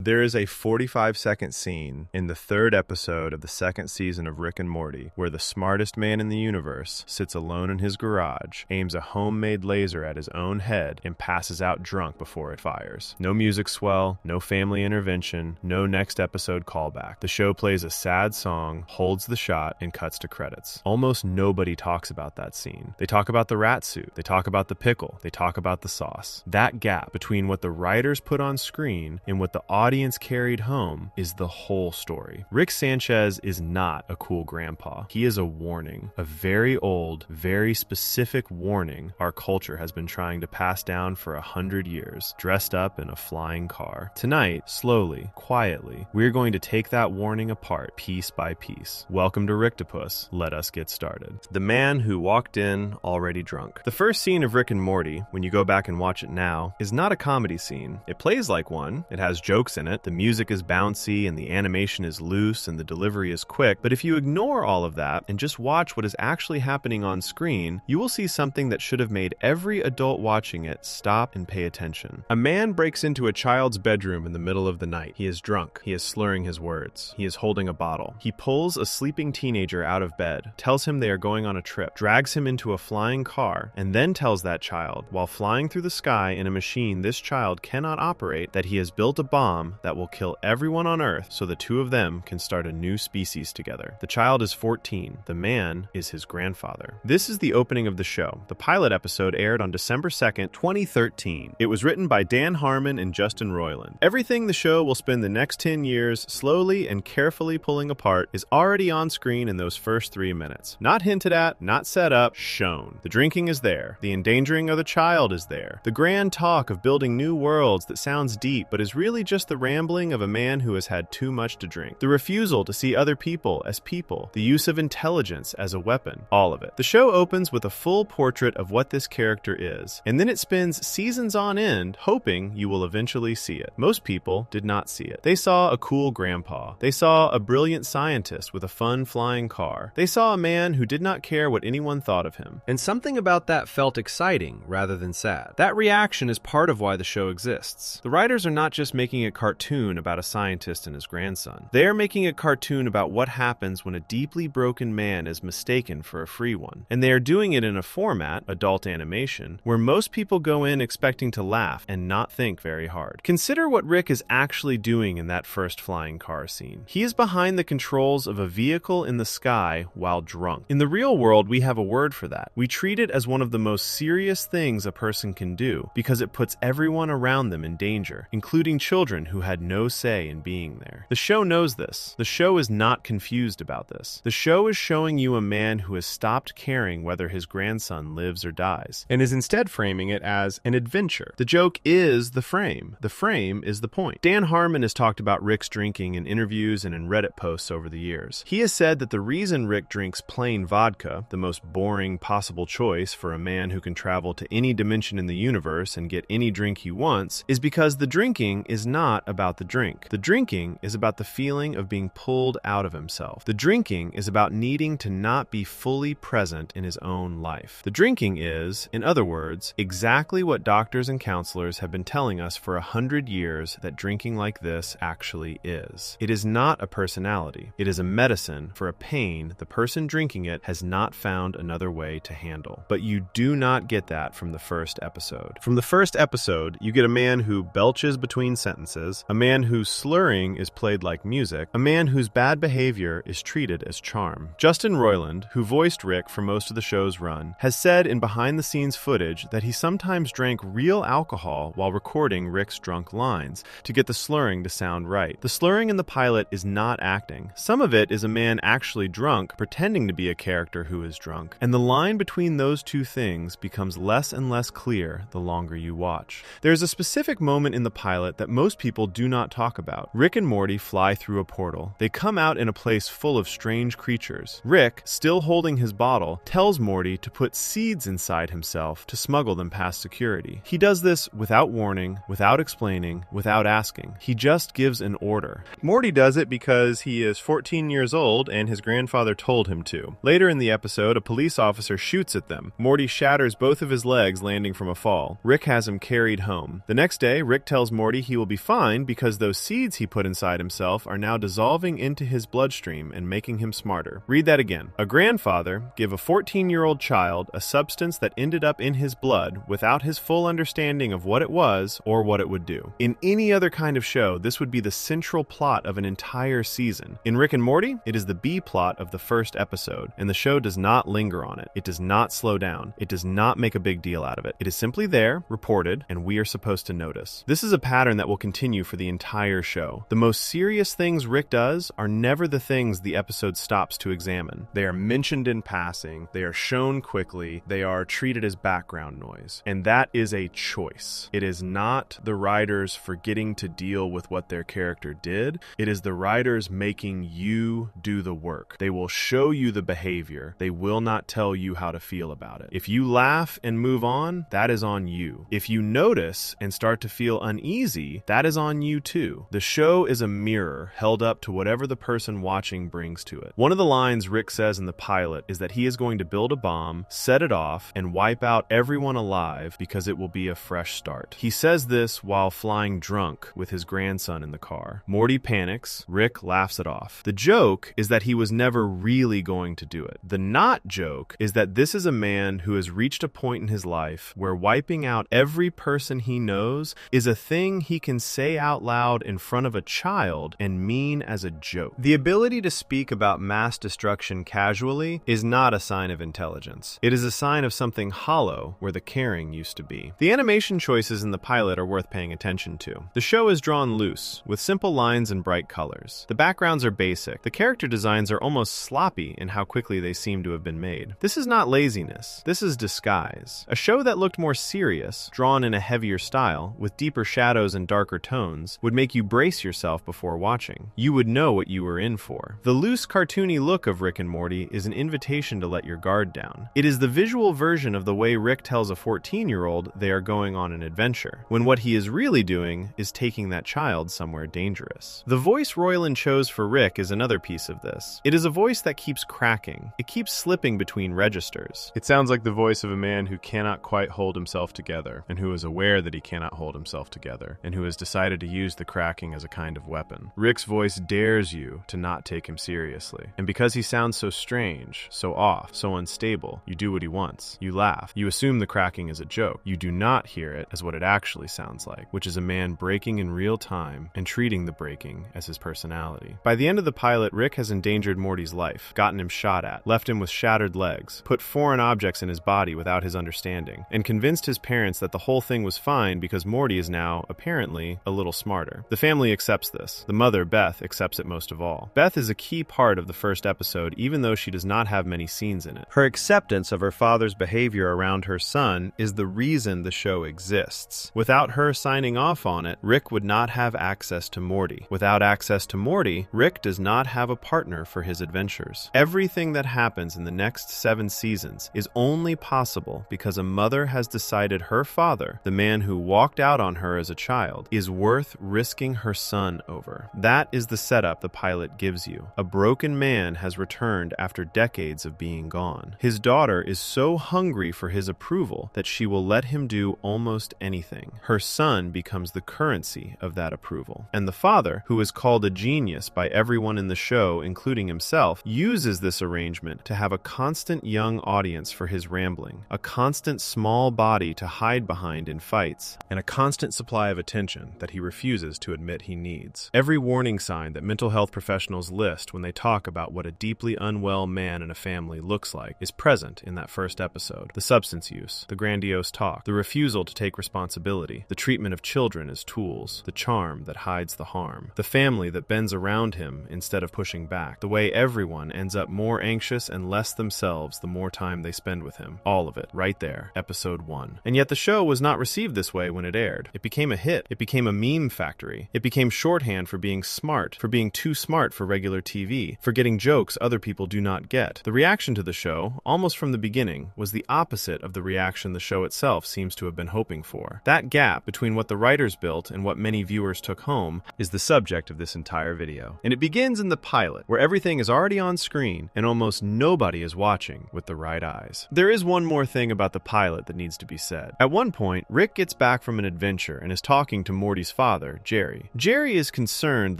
There is a 45-second scene in the third episode of the second season of Rick and Morty where the smartest man in the universe sits alone in his garage, aims a homemade laser at his own head, and passes out drunk before it fires. No music swell, no family intervention, no next episode callback. The show plays a sad song, holds the shot, and cuts to credits. Almost nobody talks about that scene. They talk about the rat suit, they talk about the pickle, they talk about the sauce. That gap between what the writers put on screen and what the audience carried home is the whole story. Rick Sanchez is not a cool grandpa. He is a warning, a very old, very specific warning our culture has been trying to pass down for 100 years, dressed up in a flying car. Tonight, slowly, quietly, we're going to take that warning apart piece by piece. Welcome to Ricktopus. Let us get started. The man who walked in already drunk. The first scene of Rick and Morty, when you go back and watch it now, is not a comedy scene. It plays like one. It has jokes in it. The music is bouncy and the animation is loose and the delivery is quick. But if you ignore all of that and just watch what is actually happening on screen, you will see something that should have made every adult watching it stop and pay attention. A man breaks into a child's bedroom in the middle of the night. He is drunk. He is slurring his words. He is holding a bottle. He pulls a sleeping teenager out of bed, tells him they are going on a trip, drags him into a flying car, and then tells that child, while flying through the sky in a machine this child cannot operate, that he has built a bomb that will kill everyone on Earth so the two of them can start a new species together. The child is 14. The man is his grandfather. This is the opening of the show. The pilot episode aired on December 2nd, 2013. It was written by Dan Harmon and Justin Roiland. Everything the show will spend the next 10 years slowly and carefully pulling apart is already on screen in those first 3 minutes. Not hinted at, not set up, shown. The drinking is there. The endangering of the child is there. The grand talk of building new worlds that sounds deep but is really just the rambling of a man who has had too much to drink. The refusal to see other people as people. The use of intelligence as a weapon. All of it. The show opens with a full portrait of what this character is, and then it spends seasons on end hoping you will eventually see it. Most people did not see it. They saw a cool grandpa. They saw a brilliant scientist with a fun flying car. They saw a man who did not care what anyone thought of him. And something about that felt exciting rather than sad. That reaction is part of why the show exists. The writers are not just making a cartoon about a scientist and his grandson. They are making a cartoon about what happens when a deeply broken man is mistaken for a free one. And they are doing it in a format, adult animation, where most people go in expecting to laugh and not think very hard. Consider what Rick is actually doing in that first flying car scene. He is behind the controls of a vehicle in the sky while drunk. In the real world, we have a word for that. We treat it as one of the most serious things a person can do because it puts everyone around them in danger, including children who had no say in being there. The show knows this. The show is not confused about this. The show is showing you a man who has stopped caring whether his grandson lives or dies, and is instead framing it as an adventure. The joke is the frame. The frame is the point. Dan Harmon has talked about Rick's drinking in interviews and in Reddit posts over the years. He has said that the reason Rick drinks plain vodka, the most boring possible choice for a man who can travel to any dimension in the universe and get any drink he wants, is because the drinking is not about the drink. The drinking is about the feeling of being pulled out of himself. The drinking is about needing to not be fully present in his own life. The drinking is, in other words, exactly what doctors and counselors have been telling us for 100 years that drinking like this actually is. It is not a personality. It is a medicine for a pain the person drinking it has not found another way to handle. But you do not get that from the first episode. From the first episode, you get a man who belches between sentences, a man whose slurring is played like music, a man whose bad behavior is treated as charm. Justin Roiland, who voiced Rick for most of the show's run, has said in behind-the-scenes footage that he sometimes drank real alcohol while recording Rick's drunk lines to get the slurring to sound right. The slurring in the pilot is not acting. Some of it is a man actually drunk pretending to be a character who is drunk, and the line between those two things becomes less and less clear the longer you watch. There's a specific moment in the pilot that most people do not talk about. Rick and Morty fly through a portal. They come out in a place full of strange creatures. Rick, still holding his bottle, tells Morty to put seeds inside himself to smuggle them past security. He does this without warning, without explaining, without asking. He just gives an order. Morty does it because he is 14 years old and his grandfather told him to. Later in the episode, a police officer shoots at them. Morty shatters both of his legs landing from a fall. Rick has him carried home. The next day, Rick tells Morty he will be fine fine because those seeds he put inside himself are now dissolving into his bloodstream and making him smarter. Read that again. A grandfather gave a 14-year-old child a substance that ended up in his blood without his full understanding of what it was or what it would do. In any other kind of show, this would be the central plot of an entire season. In Rick and Morty, it is the B plot of the first episode, and the show does not linger on it. It does not slow down. It does not make a big deal out of it. It is simply there, reported, and we are supposed to notice. This is a pattern that will continue for the entire show. The most serious things Rick does are never the things the episode stops to examine. They are mentioned in passing, they are shown quickly, they are treated as background noise. And that is a choice. It is not the writers forgetting to deal with what their character did. It is the writers making you do the work. They will show you the behavior. They will not tell you how to feel about it. If you laugh and move on, that is on you. If you notice and start to feel uneasy, that is on you too. The show is a mirror held up to whatever the person watching brings to it. One of the lines Rick says in the pilot is that he is going to build a bomb, set it off, and wipe out everyone alive because it will be a fresh start. He says this while flying drunk with his grandson in the car. Morty panics. Rick laughs it off. The joke is that he was never really going to do it. The not joke is that this is a man who has reached a point in his life where wiping out every person he knows is a thing he can say out loud in front of a child and mean as a joke. The ability to speak about mass destruction casually is not a sign of intelligence. It is a sign of something hollow where the caring used to be. The animation choices in the pilot are worth paying attention to. The show is drawn loose, with simple lines and bright colors. The backgrounds are basic. The character designs are almost sloppy in how quickly they seem to have been made. This is not laziness. This is disguise. A show that looked more serious, drawn in a heavier style, with deeper shadows and darker tones, would make you brace yourself before watching. You would know what you were in for. The loose, cartoony look of Rick and Morty is an invitation to let your guard down. It is the visual version of the way Rick tells a 14-year-old they are going on an adventure, when what he is really doing is taking that child somewhere dangerous. The voice Roiland chose for Rick is another piece of this. It is a voice that keeps cracking. It keeps slipping between registers. It sounds like the voice of a man who cannot quite hold himself together, and who is aware that he cannot hold himself together, and who has decided to use the cracking as a kind of weapon. Rick's voice dares you to not take him seriously. And because he sounds so strange, so off, so unstable, you do what he wants. You laugh. You assume the cracking is a joke. You do not hear it as what it actually sounds like, which is a man breaking in real time and treating the breaking as his personality. By the end of the pilot, Rick has endangered Morty's life, gotten him shot at, left him with shattered legs, put foreign objects in his body without his understanding, and convinced his parents that the whole thing was fine because Morty is now, apparently, a little smarter. The family accepts this. The mother, Beth, accepts it most of all. Beth is a key part of the first episode, even though she does not have many scenes in it. Her acceptance of her father's behavior around her son is the reason the show exists. Without her signing off on it, Rick would not have access to Morty. Without access to Morty, Rick does not have a partner for his adventures. Everything that happens in the next 7 seasons is only possible because a mother has decided her father, the man who walked out on her as a child, is worth risking her son over. That is the setup the pilot gives you. A broken man has returned after decades of being gone. His daughter is so hungry for his approval that she will let him do almost anything. Her son becomes the currency of that approval. And the father, who is called a genius by everyone in the show, including himself, uses this arrangement to have a constant young audience for his rambling, a constant small body to hide behind in fights, and a constant supply of attention that he refuses to admit he needs. Every warning sign that mental health professionals list when they talk about what a deeply unwell man in a family looks like is present in that first episode. The substance use, the grandiose talk, the refusal to take responsibility, the treatment of children as tools, the charm that hides the harm, the family that bends around him instead of pushing back, the way everyone ends up more anxious and less themselves the more time they spend with him. All of it, right there, episode 1. And yet the show was not received this way when it aired. It became a hit. It became a meme factory. It became shorthand for being smart, for being too smart for regular TV, for getting jokes other people do not get. The reaction to the show, almost from the beginning, was the opposite of the reaction the show itself seems to have been hoping for. That gap between what the writers built and what many viewers took home is the subject of this entire video. And it begins in the pilot, where everything is already on screen and almost nobody is watching with the right eyes. There is one more thing about the pilot that needs to be said. At one point, Rick gets back from an adventure and is talking to Morty's father, Jerry. Jerry is concerned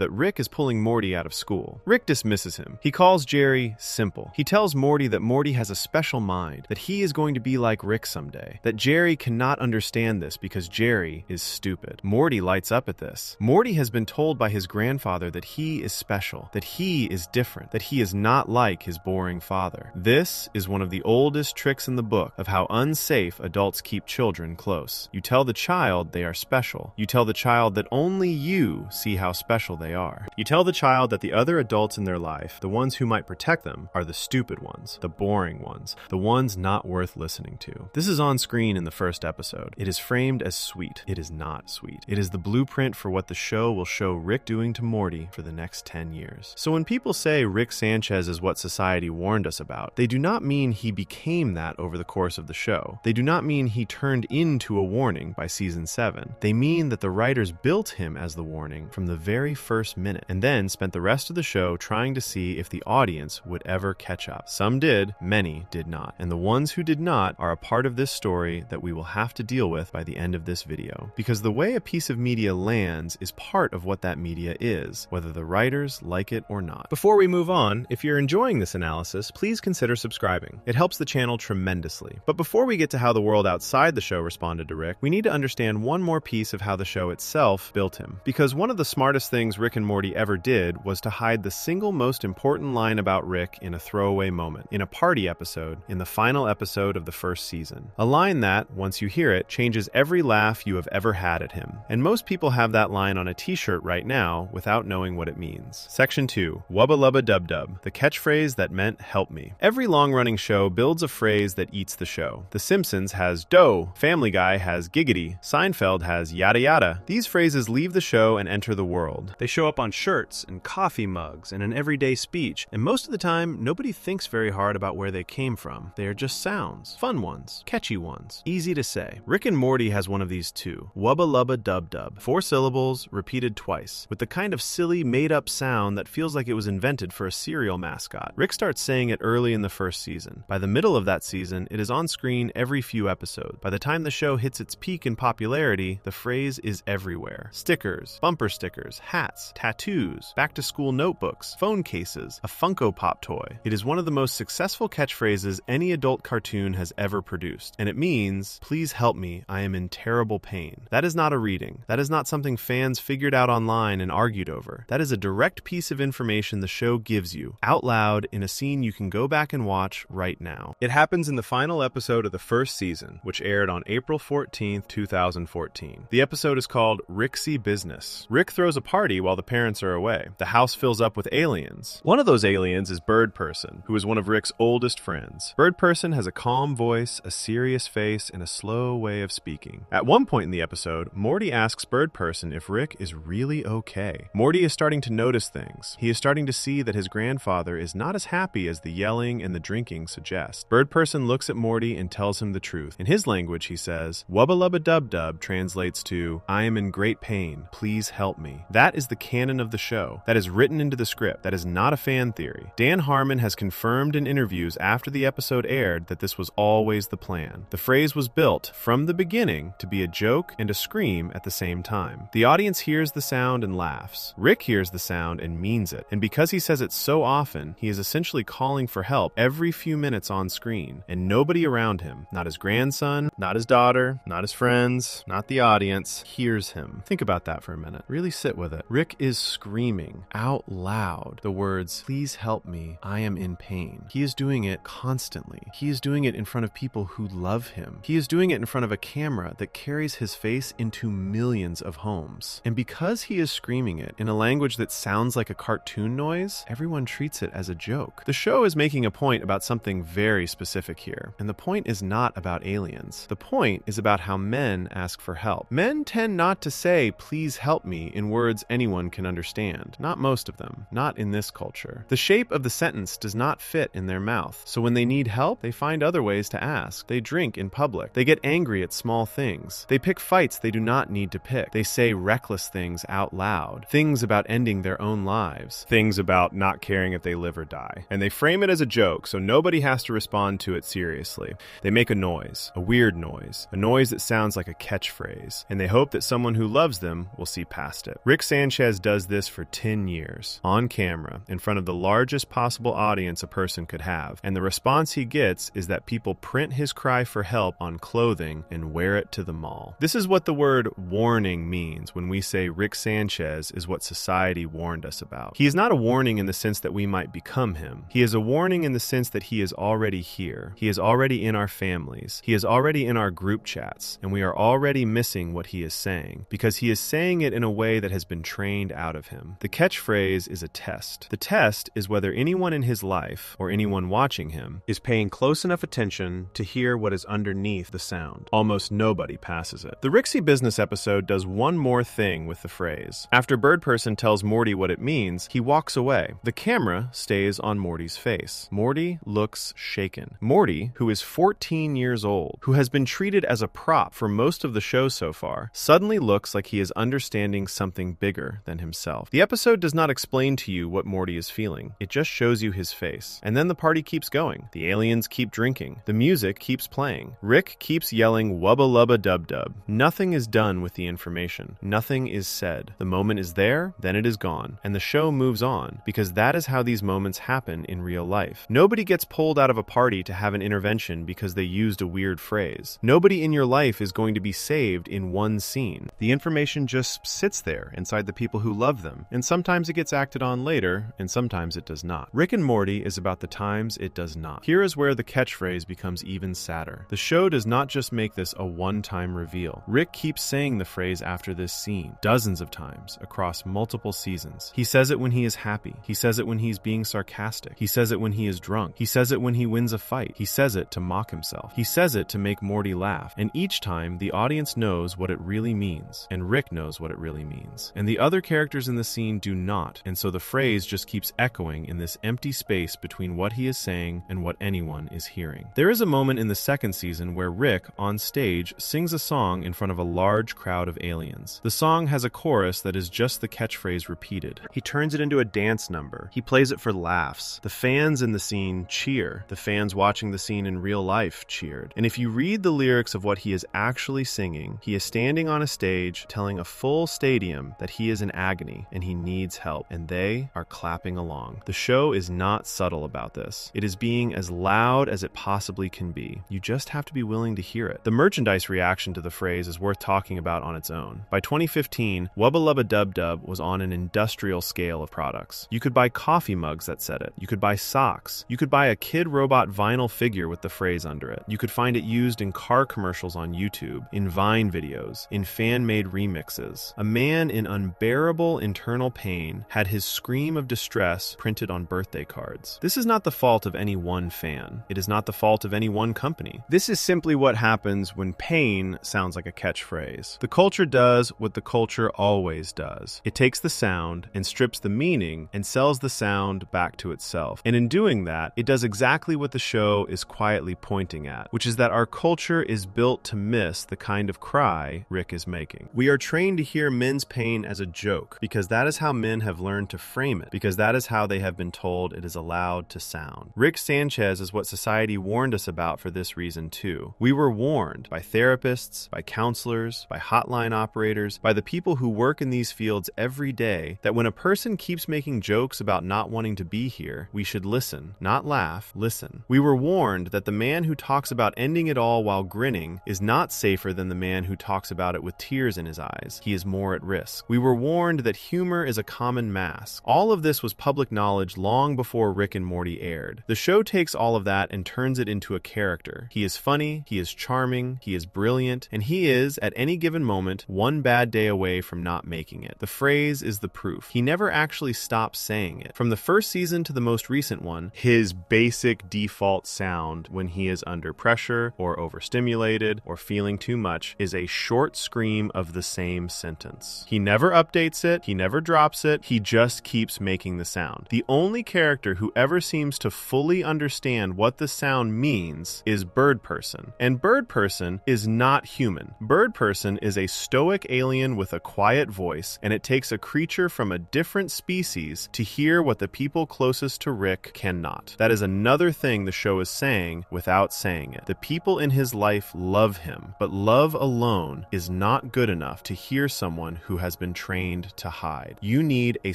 that Rick is pulling Morty out of school. Rick dismisses him. He calls Jerry simple. He tells Morty that Morty has a special mind, that he is going to be like Rick someday, that Jerry cannot understand this because Jerry is stupid. Morty lights up at this. Morty has been told by his grandfather that he is special, that he is different, that he is not like his boring father. This is one of the oldest tricks in the book of how unsafe adults keep children close. You tell the child they are special. You tell the child that only you see how special they are. You tell the child that the other adults in their life, the ones who might protect them, are the stupid ones, the boring ones, the ones not worth listening to. This is on screen in the first episode. It is framed as sweet. It is not sweet. It is the blueprint for what the show will show Rick doing to Morty for the next 10 years. So when people say Rick Sanchez is what society warned us about, they do not mean he became that over the course of the show. They do not mean he turned into a warning by season 7. They mean that the writers built him as the warning from the very first minute, and then spent the rest of the show trying to see if the audience would ever catch up. Some did, many did not. And the ones who did not are a part of this story that we will have to deal with by the end of this video. Because the way a piece of media lands is part of what that media is, whether the writers like it or not. Before we move on, if you're enjoying this analysis, please consider subscribing. It helps the channel tremendously. But before we get to how the world outside the show responded to Rick, we need to understand one more piece of how the show itself built him. Because one of the smartest things Rick and Morty ever did was to hide the single most important line about Rick in a throwaway moment, in a party episode, in the final episode of the first season. A line that, once you hear it, changes every laugh you have ever had at him. And most people have that line on a t-shirt right now without knowing what it means. Section 2. Wubba Lubba Dub Dub, the catchphrase that meant help me. Every long-running show builds a phrase that eats the show. The Simpsons has dough, Family Guy has giggity, Seinfeld has yada yada. These phrases leave the show and enter the world. They show up on shirts and coffee mugs and an everyday speech, and most of the time, nobody thinks very hard about where they came from. They are just sounds. Fun ones. Catchy ones. Easy to say. Rick and Morty has one of these too. Wubba Lubba Dub Dub. 4 syllables, repeated twice, with the kind of silly, made-up sound that feels like it was invented for a cereal mascot. Rick starts saying it early in the first season. By the middle of that season, it is on screen every few episodes. By the time the show hits its peak in popularity, the phrase is everywhere. Stickers, bumper stickers, hats, tattoos, back-to-school notebooks, phone cases, a Funko Pop toy. It is one of the most successful catchphrases any adult cartoon has ever produced, and it means, please help me, I am in terrible pain. That is not a reading. That is not something fans figured out online and argued over. That is a direct piece of information the show gives you, out loud, in a scene you can go back and watch right now. It happens in the final episode of the first season, which aired on April 14th, 2014. The episode is called Ricksy Business. Rick throws a party while the parents are away. The house fills up with aliens. One of those aliens is Bird Person, who is one of Rick's oldest friends. Bird Person has a calm voice, a serious face, and a slow way of speaking. At one point in the episode, Morty asks Bird Person if Rick is really okay. Morty is starting to notice things. He is starting to see that his grandfather is not as happy as the yelling and the drinking suggest. Bird Person looks at Morty and tells him the truth. In his language, he says, Wubba Lubba Dub Dub translates to, I am in great pain. Please help me. That is the canon of the show. That is written into the script. That is not a fan theory. Dan Harmon has confirmed in interviews after the episode aired that this was always the plan. The phrase was built from the beginning to be a joke and a scream at the same time. The audience hears the sound and laughs. Rick hears the sound and means it. And because he says it so often, he is essentially calling for help every few minutes on screen, and nobody around him, not his grandson, not his daughter, not his friends, not the audience, hears him. Think about that for a minute. Really sit with it. Rick is screaming out loud the words, please help me, I am in pain. He is doing it constantly. He is doing it in front of people who love him. He is doing it in front of a camera that carries his face into millions of homes. And because he is screaming it in a language that sounds like a cartoon noise, everyone treats it as a joke. The show is making a point about something very specific here, and the point is not about aliens. The point is about how men ask for help. Men tend not to say, please help me, in words anyone can understand. Not most of them. Not in this culture. The shape of the sentence does not fit in their mouth, so when they need help, they find other ways to ask. They drink in public. They get angry at small things. They pick fights they do not need to pick. They say reckless things out loud. Things about ending their own lives. Things about not caring if they live or die. And they frame it as a joke, so nobody has to respond to it seriously. They make a noise. A weird noise. A noise that sounds like a catchphrase. And they hope that someone who loves them will see past it. Rick Sanchez does this for 10 years, on camera, in front of the largest possible audience a person could have, and the response he gets is that people print his cry for help on clothing and wear it to the mall. This is what the word warning means when we say Rick Sanchez is what society warned us about. He is not a warning in the sense that we might become him. He is a warning in the sense that he is already here. He is already in our families. He is already in our group chats, and we are already missing what he is saying, because he is saying it in a way that has been trained out of him. The catchphrase is a test. The test is whether anyone in his life, or anyone watching him, is paying close enough attention to hear what is underneath the sound. Almost nobody passes it. The Rixie Business episode does one more thing with the phrase. After Bird Person tells Morty what it means, he walks away. The camera stays on Morty's face. Morty looks shaken. Morty, who is 14 years old, who has been treated as a prop for most of the show so far, suddenly looks like he is understanding something bigger than himself. The episode does not explain to you what Morty is feeling. It just shows you his face. And then the party keeps going. The aliens keep drinking. The music keeps playing. Rick keeps yelling Wubba Lubba Dub Dub. Nothing is done with the information. Nothing is said. The moment is there, then it is gone. And the show moves on, because that is how these moments happen in real life. Nobody gets pulled out of a party to have an intervention because they used a weird phrase. Nobody in your life is going to be saved in one scene. The information just sits there inside the people who love them, and sometimes it gets acted on later, and sometimes it does not. Rick and Morty is about the times it does not. Here is where the catchphrase becomes even sadder. The show does not just make this a one-time reveal. Rick keeps saying the phrase after this scene, dozens of times, across multiple seasons. He says it when he is happy. He says it when he's being sarcastic. He says it when he is drunk. He says it when he wins a fight. He says it to mock himself. He says it to make Morty laugh. And each time, the audience knows what it really means. And Rick knows what it really means. And the other characters in the scene do not. And so the phrase just keeps echoing in this empty space between what he is saying and what anyone is hearing. There is a moment in the second season where Rick, on stage, sings a song in front of a large crowd of aliens. The song has a chorus that is just the catchphrase repeated. He turns it into a dance number. He plays it for laughs. The fans in the scene cheer. The fans watching the scene in real life cheered. And if you read the lyrics of what he is actually singing, he is standing on a stage telling a full stadium that he is in agony and he needs help, and they are clapping along. The show is not subtle about this. It is being as loud as it possibly can be. You just have to be willing to hear it. The merchandise reaction to the phrase is worth talking about on its own. By 2015, Wubba Lubba Dub Dub was on an industrial scale of products. You could buy coffee mugs that said it. You could buy socks. You could buy a Kid Robot vinyl figure with the phrase under it. You could find it used in car commercials on YouTube, in Vine videos, in fan-made remixes. A man in unbearable internal pain had his scream of distress printed on birthday cards. This is not the fault of any one fan. It is not the fault of any one company. This is simply what happens when pain sounds like a catchphrase. The culture does what the culture always does. It takes the sound and strips the meaning and sells the sound back to itself. And in doing that, it does exactly what the show is quietly pointing at, which is that our culture is built to miss the kind of cry Rick is making. We are trained to hear men's pain as a joke, because that is how men have learned to frame it, because that is how they have been told it is allowed to sound. Rick Sanchez is what society warned us about for this reason too. We were warned by therapists, by counselors, by hotline operators, by the people who work in these fields every day, that when a person keeps making jokes about not wanting to be here, we should listen, not laugh, listen. We were warned that the man who talks about ending it all while grinning is not safer than the man who talks about it with tears in his eyes. He is more at risk. We were warned that humor is a common mask. All of this was public knowledge long before Rick and Morty aired. The show takes all of that and turns it into a character. He is funny, he is charming, he is brilliant, and he is, at any given moment, one bad day away from not making it. The phrase is the proof. He never actually stops saying it. From the first season to the most recent one, his basic default sound when he is under pressure or overstimulated or feeling too much is a short scream of the same sentence. He never updates it, he never drops it, he just keeps making the sound. The only character who ever seems to fully understand what the sound means is Bird Person. And Bird Person is not human. Bird Person is a stoic alien with a quiet voice, and it takes a creature from a different species to hear what the people closest to Rick cannot. That is another thing the show is saying without saying it. The people in his life love him, but love alone is not good enough enough to hear someone who has been trained to hide. You need a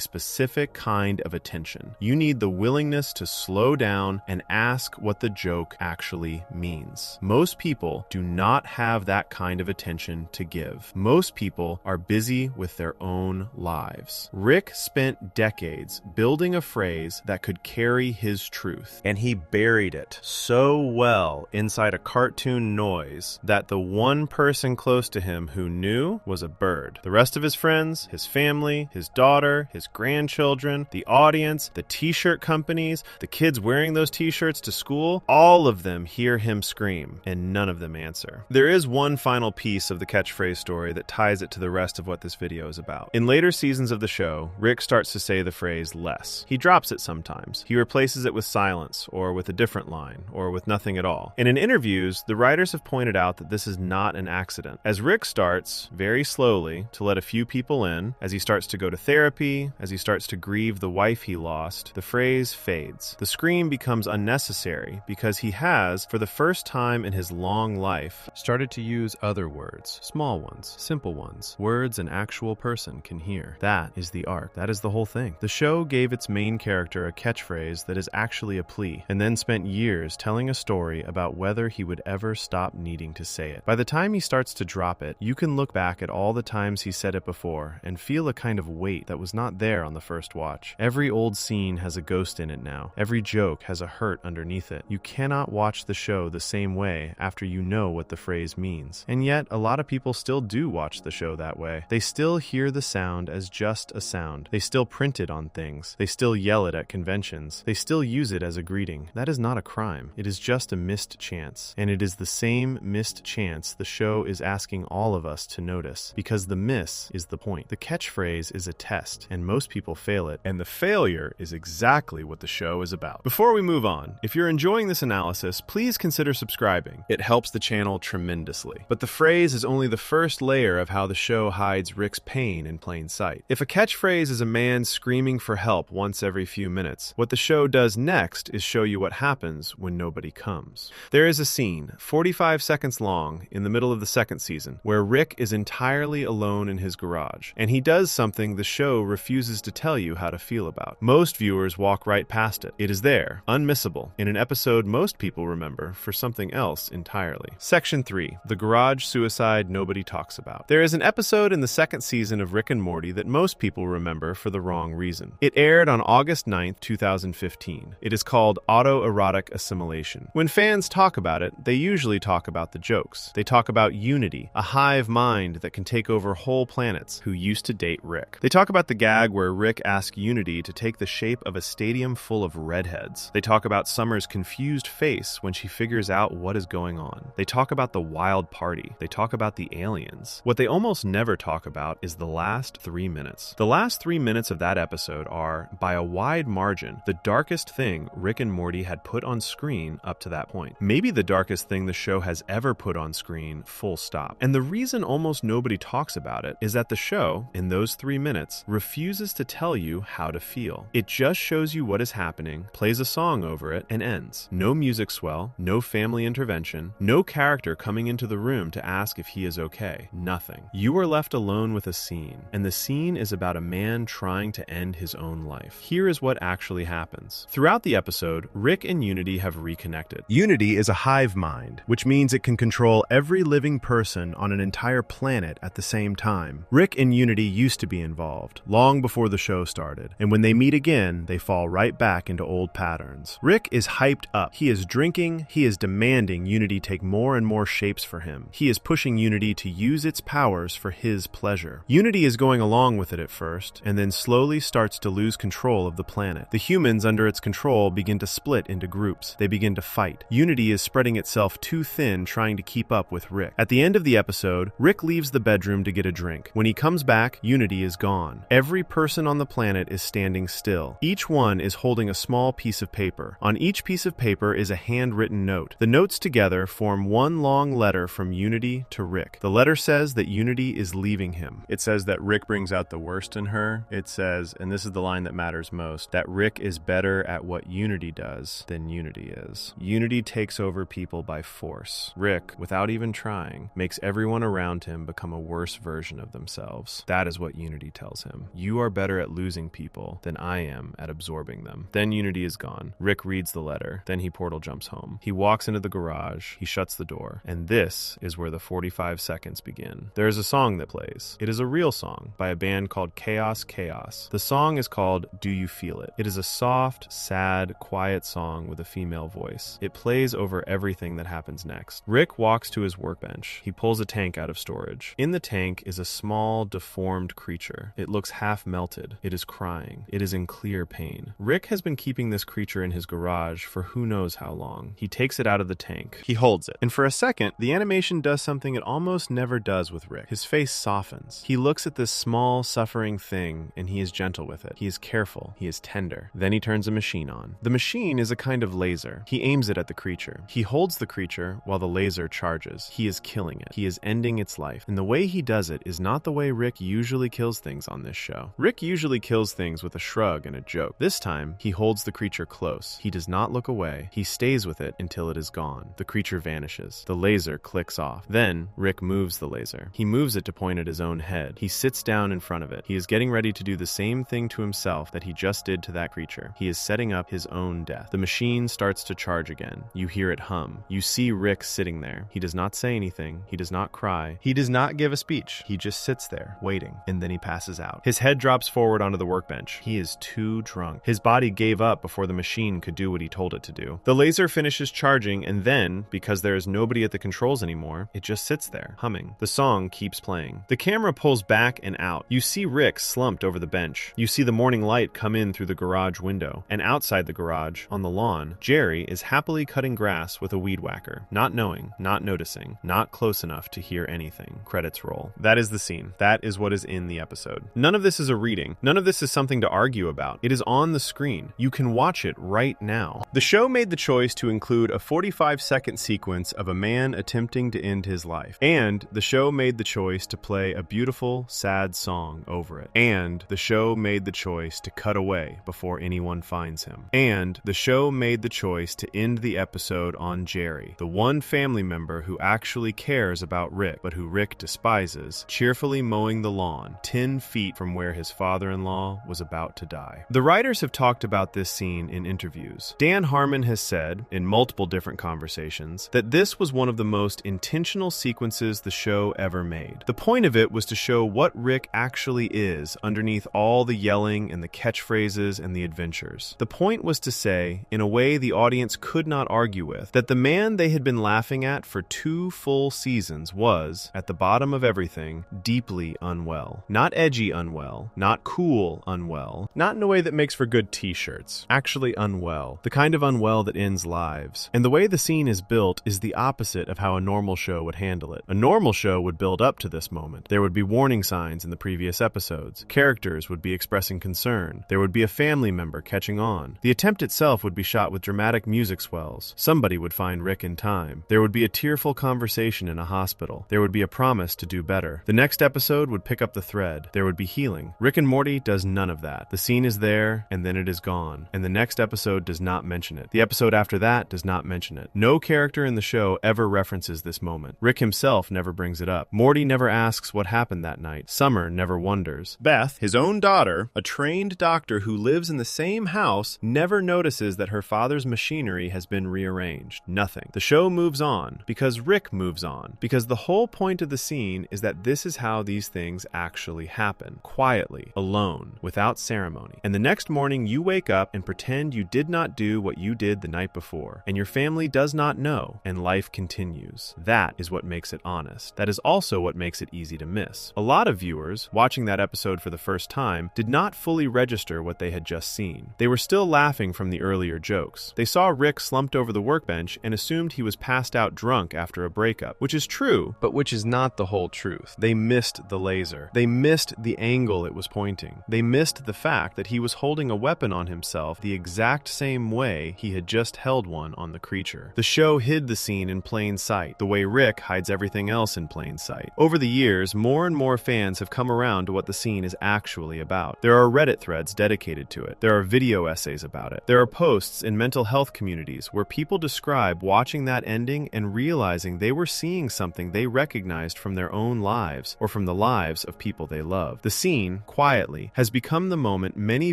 specific kind of attention. You need the willingness to slow down and ask what the joke actually means. Most people do not have that kind of attention to give. Most people are busy with their own lives. Rick spent decades building a phrase that could carry his truth, and he buried it so well inside a cartoon noise that the one person close to him who knew was a bird. The rest of his friends, his family, his daughter, his grandchildren, the audience, the t-shirt companies, the kids wearing those t-shirts to school, all of them hear him scream, and none of them answer. There is one final piece of the catchphrase story that ties it to the rest of what this video is about. In later seasons of the show, Rick starts to say the phrase less. He drops it sometimes. He replaces it with silence, or with a different line, or with nothing at all. And in interviews, the writers have pointed out that this is not an accident. As Rick starts, very slowly, to let a few people in, as he starts to go to therapy, as he starts to grieve the wife he lost, the phrase fades. The scream becomes unnecessary because he has, for the first time in his long life, started to use other words, small ones, simple ones, words an actual person can hear. That is the arc. That is the whole thing. The show gave its main character a catchphrase that is actually a plea, and then spent years telling a story about whether he would ever stop needing to say it. By the time he starts to drop it, you can look back at all the times he said it before and feel a kind of weight that was not there on the first watch. Every old scene has a ghost in it now. Every joke has a hurt underneath it. You cannot watch the show the same way after you know what the phrase means. And yet, a lot of people still do watch the show that way. They still hear the sound as just a sound. They still print it on things. They still yell it at conventions. They still use it as a greeting. That is not a crime. It is just a missed chance. And it is the same missed chance the show is asking all of us to notice, because the miss is the point. The catchphrase is a test, and most people fail it. And the failure is exactly what the show is about. Before we move on, if you're enjoying this analysis, please consider subscribing. It helps the channel tremendously. But the phrase is only the first layer of how the show hides Rick's pain in plain sight. If a catchphrase is a man screaming for help once every few minutes, what the show does next is show you what happens when nobody comes. There is a scene, 45 seconds long, in the middle of the second season, where Rick is entirely alone in his garage, and he does something the show refuses to tell you how to feel about. Most viewers walk right past it. It is there, unmissable, in an episode most people remember for something else entirely. Section 3. The garage suicide nobody talks about. There is an episode in the second season of Rick and Morty that most people remember for the wrong reason. It aired on August 9th, 2015. It is called Autoerotic Assimilation. When fans talk about it, they usually talk about the jokes. They talk about Unity, a hive mind that can take over whole planets, who used to date Rick. They talk about the gag where Rick asks Unity to take the shape of a stadium full of redheads. They talk about Summer's confused face when she figures out what is going on. They talk about the wild party. They talk about the aliens. What they almost never talk about is the last 3 minutes. The last 3 minutes of that episode are, by a wide margin, the darkest thing Rick and Morty had put on screen up to that point. Maybe the darkest thing the show has ever put on screen, full stop. And the reason almost nobody talks about it is that the show, in those 3 minutes, refuses to tell you how to feel. It just shows you what is happening, plays a song over it, and ends. No music swell, no family intervention, no character coming into the room to ask if he is okay. Nothing. You are left alone with a scene, and the scene is about a man trying to end his own life. Here is what actually happens. Throughout the episode, Rick and Unity have reconnected. Unity is a hive mind, which means it can control every living person on an entire planet at the same time. Rick and Unity used to be involved, long before the show started, and when they meet again, they fall right back into old patterns. Rick is hyped up. He is drinking. He is demanding Unity take more and more shapes for him. He is pushing Unity to use its powers for his pleasure. Unity is going along with it at first, and then slowly starts to lose control of the planet. The humans under its control begin to split into groups. They begin to fight. Unity is spreading itself too thin, trying to keep up with Rick. At the end of the episode, Rick leaves the bedroom to get a drink. When he comes back, Unity is gone. Every person on the planet is standing still. Each one is holding a small piece of paper. On each piece of paper is a handwritten note. The notes together form one long letter from Unity to Rick. The letter says that Unity is leaving him. It says that Rick brings out the worst in her. It says, and this is the line that matters most, that Rick is better at what Unity does than Unity is. Unity takes over people by force. Rick, without even trying, makes everyone around him them become a worse version of themselves. That is what Unity tells him. You are better at losing people than I am at absorbing them. Then Unity is gone. Rick reads the letter. Then he portal jumps home. He walks into the garage. He shuts the door. And this is where the 45 seconds begin. There is a song that plays. It is a real song by a band called Chaos Chaos. The song is called Do You Feel It? It is a soft, sad, quiet song with a female voice. It plays over everything that happens next. Rick walks to his workbench. He pulls a tank out of storage. In the tank is a small, deformed creature. It looks half melted. It is crying. It is in clear pain. Rick has been keeping this creature in his garage for who knows how long. He takes it out of the tank. He holds it. And for a second, the animation does something it almost never does with Rick. His face softens. He looks at this small, suffering thing, and he is gentle with it. He is careful. He is tender. Then he turns a machine on. The machine is a kind of laser. He aims it at the creature. He holds the creature while the laser charges. He is killing it. He is ending its life. And the way he does it is not the way Rick usually kills things on this show. Rick usually kills things with a shrug and a joke. This time, he holds the creature close. He does not look away. He stays with it until it is gone. The creature vanishes. The laser clicks off. Then, Rick moves the laser. He moves it to point at his own head. He sits down in front of it. He is getting ready to do the same thing to himself that he just did to that creature. He is setting up his own death. The machine starts to charge again. You hear it hum. You see Rick sitting there. He does not say anything. He does not cry. He does not give a speech. He just sits there, waiting, and then he passes out. His head drops forward onto the workbench. He is too drunk. His body gave up before the machine could do what he told it to do. The laser finishes charging, and then, because there is nobody at the controls anymore, it just sits there, humming. The song keeps playing. The camera pulls back and out. You see Rick slumped over the bench. You see the morning light come in through the garage window. And outside the garage, on the lawn, Jerry is happily cutting grass with a weed whacker, not knowing, not noticing, not close enough to hear anything. Credits roll. That is the scene. That is what is in the episode. None of this is a reading. None of this is something to argue about. It is on the screen. You can watch it right now. The show made the choice to include a 45-second sequence of a man attempting to end his life. And the show made the choice to play a beautiful, sad song over it. And the show made the choice to cut away before anyone finds him. And the show made the choice to end the episode on Jerry, the one family member who actually cares about Rick, but who Rick despises, cheerfully mowing the lawn 10 feet from where his father-in-law was about to die. The writers have talked about this scene in interviews. Dan Harmon has said, in multiple different conversations, that this was one of the most intentional sequences the show ever made. The point of it was to show what Rick actually is underneath all the yelling and the catchphrases and the adventures. The point was to say, in a way the audience could not argue with, that the man they had been laughing at for 2 full seasons was, at the bottom of everything, deeply unwell. Not edgy unwell, not cool unwell, not in a way that makes for good t-shirts. Actually unwell. The kind of unwell that ends lives. And the way the scene is built is the opposite of how a normal show would handle it. A normal show would build up to this moment. There would be warning signs in the previous episodes. Characters would be expressing concern. There would be a family member catching on. The attempt itself would be shot with dramatic music swells. Somebody would find Rick in time. There would be a tearful conversation in a hospital. There would be a promise to do better. The next episode would pick up the thread. There would be healing. Rick and Morty does none of that. The scene is there, and then it is gone. And the next episode does not mention it. The episode after that does not mention it. No character in the show ever references this moment. Rick himself never brings it up. Morty never asks what happened that night. Summer never wonders. Beth, his own daughter, a trained doctor who lives in the same house, never notices that her father's machinery has been rearranged. Nothing. The show moves on because Rick moves on. Because the whole point of the scene is that this is how these things actually happen. Quietly, alone, without ceremony. And the next morning you wake up and pretend you did not do what you did the night before. And your family does not know, and life continues. That is what makes it honest. That is also what makes it easy to miss. A lot of viewers, watching that episode for the first time, did not fully register what they had just seen. They were still laughing from the earlier jokes. They saw Rick slumped over the workbench and assumed he was passed out drunk after a breakup, which is true, but which is not the whole truth. They missed the laser. They missed the angle it was pointing. They missed the fact that he was holding a weapon on himself the exact same way he had just held one on the creature. The show hid the scene in plain sight, the way Rick hides everything else in plain sight. Over the years, more and more fans have come around to what the scene is actually about. There are Reddit threads dedicated to it. There are video essays about it. There are posts in mental health communities where people describe watching that ending and realizing they were seeing something they recognized distanced from their own lives or from the lives of people they love. The scene, quietly, has become the moment many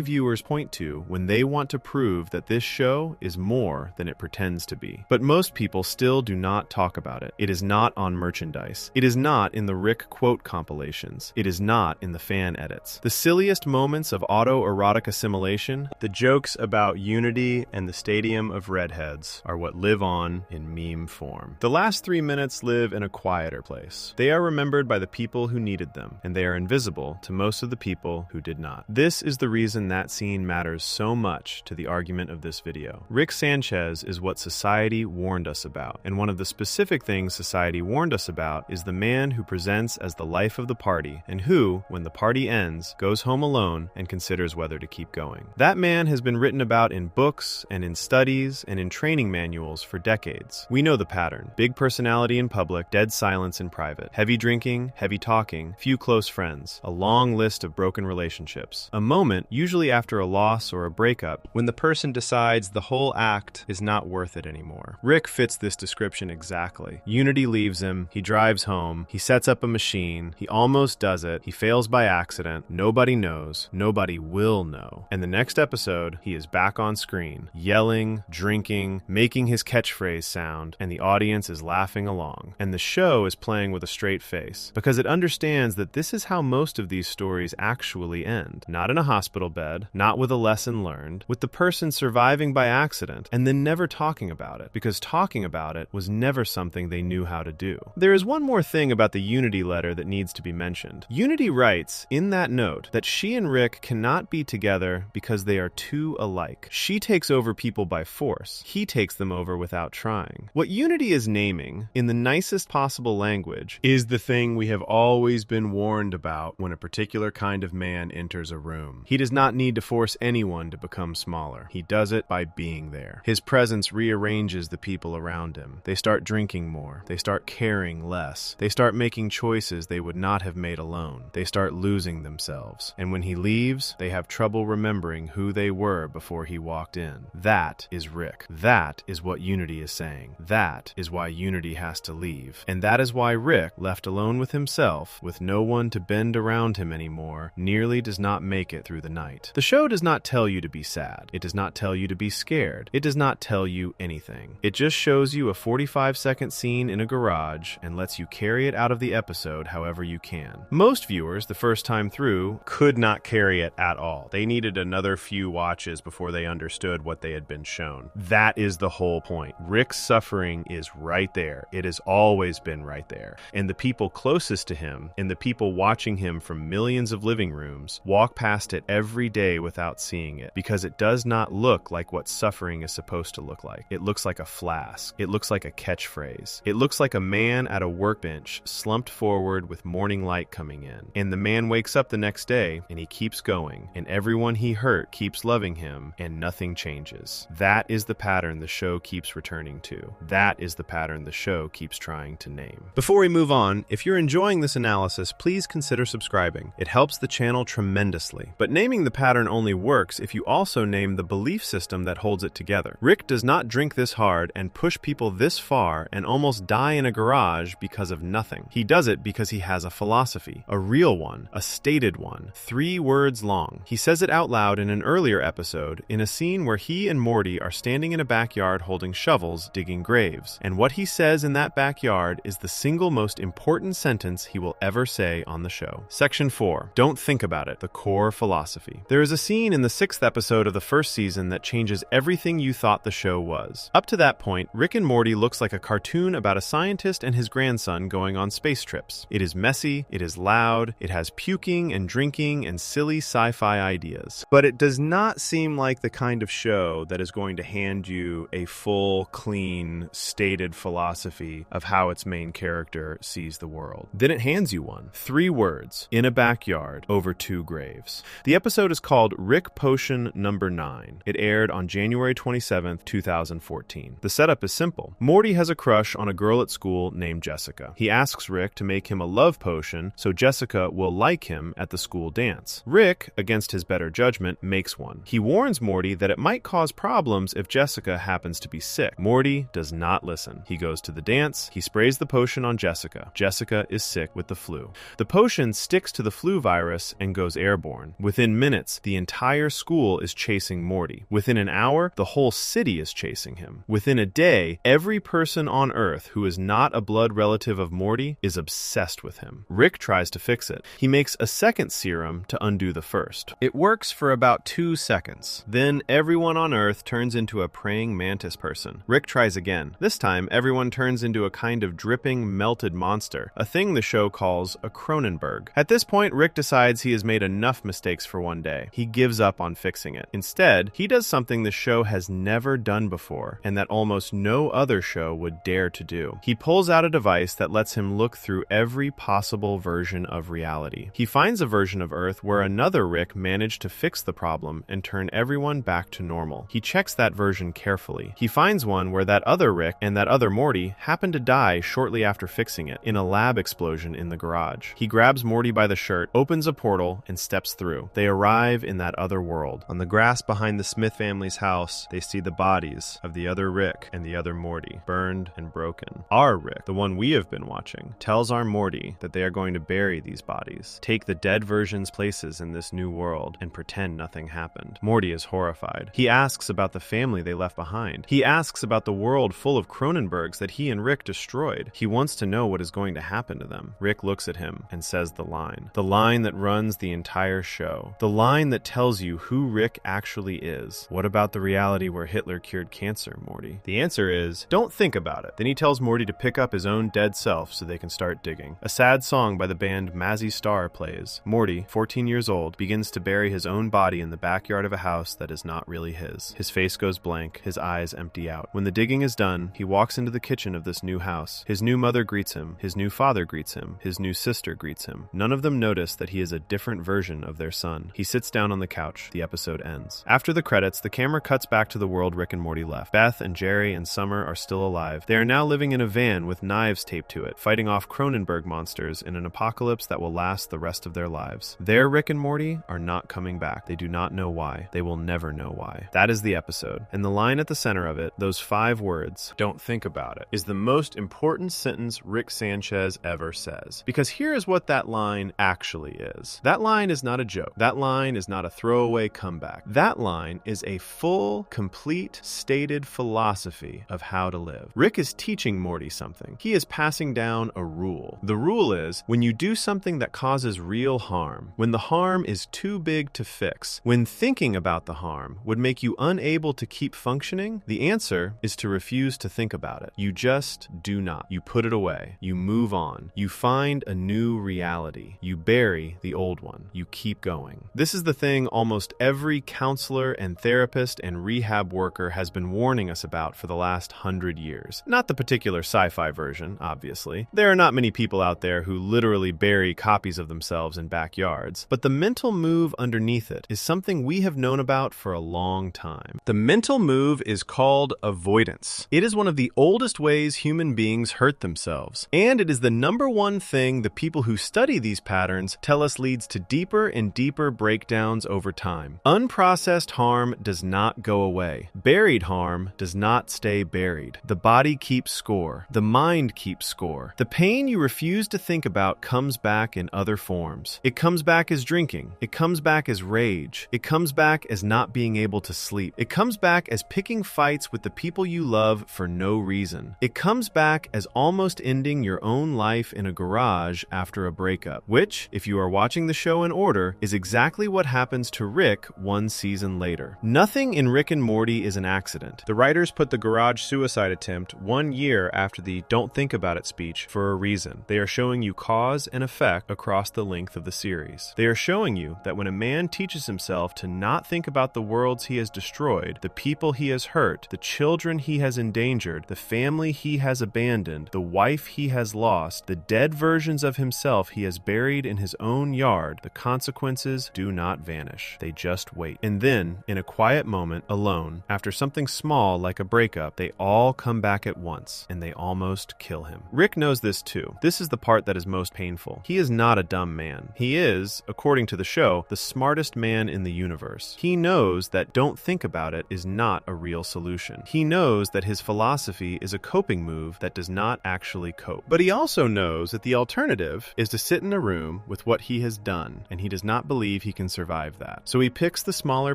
viewers point to when they want to prove that this show is more than it pretends to be. But most people still do not talk about it. It is not on merchandise. It is not in the Rick quote compilations. It is not in the fan edits. The silliest moments of autoerotic assimilation, the jokes about unity and the Stadium of Redheads, are what live on in meme form. The last 3 minutes live in a quieter place. They are remembered by the people who needed them, and they are invisible to most of the people who did not. This is the reason that scene matters so much to the argument of this video. Rick Sanchez is what society warned us about, and one of the specific things society warned us about is the man who presents as the life of the party, and who, when the party ends, goes home alone and considers whether to keep going. That man has been written about in books and in studies and in training manuals for decades. We know the pattern. Big personality in public, dead silence in private. Heavy drinking, heavy talking, few close friends. A long list of broken relationships. A moment, usually after a loss or a breakup, when the person decides the whole act is not worth it anymore. Rick fits this description exactly. Unity leaves him, he drives home, he sets up a machine, he almost does it, he fails by accident, nobody knows, nobody will know. And the next episode, he is back on screen, yelling, drinking, making his catchphrase sound, and the audience is laughing along. And the show is playing with a straight face, because it understands that this is how most of these stories actually end. Not in a hospital bed, not with a lesson learned, with the person surviving by accident, and then never talking about it, because talking about it was never something they knew how to do. There is one more thing about the Unity letter that needs to be mentioned. Unity writes, in that note, that she and Rick cannot be together because they are too alike. She takes over people by force. He takes them over without trying. What Unity is naming, in the nicest possible language, is the thing we have always been warned about when a particular kind of man enters a room. He does not need to force anyone to become smaller. He does it by being there. His presence rearranges the people around him. They start drinking more. They start caring less. They start making choices they would not have made alone. They start losing themselves. And when he leaves, they have trouble remembering who they were before he walked in. That is Rick. That is what Unity is saying. That is why Unity has to leave. And that is why Rick, left alone with himself, with no one to bend around him anymore, nearly does not make it through the night. The show does not tell you to be sad. It does not tell you to be scared. It does not tell you anything. It just shows you a 45-second scene in a garage and lets you carry it out of the episode however you can. Most viewers, the first time through, could not carry it at all. They needed another few watches before they understood what they had been shown. That is the whole point. Rick's suffering is right there. It has always been right there. And the people closest to him, and the people watching him from millions of living rooms, walk past it every day without seeing it, because it does not look like what suffering is supposed to look like. It looks like a flask. It looks like a catchphrase. It looks like a man at a workbench slumped forward with morning light coming in. And the man wakes up the next day and he keeps going, and everyone he hurt keeps loving him, and nothing changes. That is the pattern the show keeps returning to. That is the pattern the show keeps trying to name. Before we move on, if you're enjoying this analysis, please consider subscribing. It helps the channel tremendously. But naming the pattern only works if you also name the belief system that holds it together. Rick does not drink this hard and push people this far and almost die in a garage because of nothing. He does it because he has a philosophy, a real one, a stated one, 3 words long. He says it out loud in an earlier episode in a scene where he and Morty are standing in a backyard holding shovels, digging graves. And what he says in that backyard is the single most important sentence he will ever say on the show. Section 4. Don't think about it. The core philosophy. There is a scene in the 6th episode of the first season that changes everything you thought the show was. Up to that point, Rick and Morty looks like a cartoon about a scientist and his grandson going on space trips. It is messy, it is loud, it has puking and drinking and silly sci-fi ideas. But it does not seem like the kind of show that is going to hand you a full, clean, stated philosophy of how its main character sees the world. Then it hands you one. 3 words. In a backyard, over 2 graves. The episode is called Rick Potion Number 9. It aired on January 27th, 2014. The setup is simple. Morty has a crush on a girl at school named Jessica. He asks Rick to make him a love potion so Jessica will like him at the school dance. Rick, against his better judgment, makes one. He warns Morty that it might cause problems if Jessica happens to be sick. Morty does not listen. He goes to the dance, he sprays the potion on Jessica, Jessica. Jessica is sick with the flu. The potion sticks to the flu virus and goes airborne. Within minutes, the entire school is chasing Morty. Within an hour, the whole city is chasing him. Within a day, every person on Earth who is not a blood relative of Morty is obsessed with him. Rick tries to fix it. He makes a second serum to undo the first. It works for about 2 seconds. Then everyone on Earth turns into a praying mantis person. Rick tries again. This time, everyone turns into a kind of dripping, melted monster, a thing the show calls a Cronenberg. At this point, Rick decides he has made enough mistakes for one day. He gives up on fixing it. Instead, he does something the show has never done before, and that almost no other show would dare to do. He pulls out a device that lets him look through every possible version of reality. He finds a version of Earth where another Rick managed to fix the problem and turn everyone back to normal. He checks that version carefully. He finds one where that other Rick and that other Morty happen to die shortly after fixing it, in a lab explosion in the garage. He grabs Morty by the shirt, opens a portal, and steps through. They arrive in that other world. On the grass behind the Smith family's house, they see the bodies of the other Rick and the other Morty, burned and broken. Our Rick, the one we have been watching, tells our Morty that they are going to bury these bodies, take the dead version's places in this new world, and pretend nothing happened. Morty is horrified. He asks about the family they left behind. He asks about the world full of Cronenbergs that he and Rick destroyed. He wants to know what is going to happen to them. Rick looks at him and says the line that runs the entire show, the line that tells you who Rick actually is. What about the reality where Hitler cured cancer, Morty? The answer is, don't think about it. Then he tells Morty to pick up his own dead self so they can start digging. A sad song by the band Mazzy Star plays. Morty, 14 years old, begins to bury his own body in the backyard of a house that is not really his. His face goes blank, his eyes empty out. When the digging is done, he walks into the kitchen of this new house. His new mother greets him, his new father greets him, his new sister greets him. None of them notice that he is a different version of their son. He sits down on the couch. The episode ends. After the credits, the camera cuts back to the world Rick and Morty left. Beth and Jerry and Summer are still alive. They are now living in a van with knives taped to it, fighting off Cronenberg monsters in an apocalypse that will last the rest of their lives. Their Rick and Morty are not coming back. They do not know why. They will never know why. That is the episode. And the line at the center of it, those 5 words, "Don't think about it," is the most important sentence Rick Sanchez ever says. Because here is what that line actually is. That line is not a joke. That line is not a throwaway comeback. That line is a full, complete, stated philosophy of how to live. Rick is teaching Morty something. He is passing down a rule. The rule is, when you do something that causes real harm, when the harm is too big to fix, when thinking about the harm would make you unable to keep functioning, the answer is to refuse to think about it. You just do not. You put it away. You move on. You find a new reality. You bury the old one. You keep going. This is the thing almost every counselor and therapist and rehab worker has been warning us about for the last 100 years. Not the particular sci-fi version, obviously. There are not many people out there who literally bury copies of themselves in backyards, but the mental move underneath it is something we have known about for a long time. The mental move is called avoidance. It is one of the oldest ways human beings hurt themselves, and it is the number one thing the people who study these patterns tell us leads to deeper and deeper breakdowns over time. Unprocessed harm does not go away. Buried harm does not stay buried. The body keeps score. The mind keeps score. The pain you refuse to think about comes back in other forms. It comes back as drinking. It comes back as rage. It comes back as not being able to sleep. It comes back as picking fights with the people you love for no reason. It comes back as almost ending your own life in a garage after a breakup, which, if you are watching the show in order, is exactly what happens to Rick 1 season later. Nothing in Rick and Morty is an accident. The writers put the garage suicide attempt 1 year after the "don't think about it" speech for a reason. They are showing you cause and effect across the length of the series. They are showing you that when a man teaches himself to not think about the worlds he has destroyed, the people he has hurt, the children he has endangered, the family he has abandoned, the wife he has lost, the dead versions of himself he has buried in his own yard, the consequences do not vanish. They just wait. And then, in a quiet moment, alone, after something small like a breakup, they all come back at once, and they almost kill him. Rick knows this too. This is the part that is most painful. He is not a dumb man. He is, according to the show, the smartest man in the universe. He knows that "don't think about it" is not a real solution. He knows that his philosophy is a coping move that does not actually cope. But he also knows that the alternative is to sit in a room with what he has done, and he does not believe he can survive that. So he picks the smaller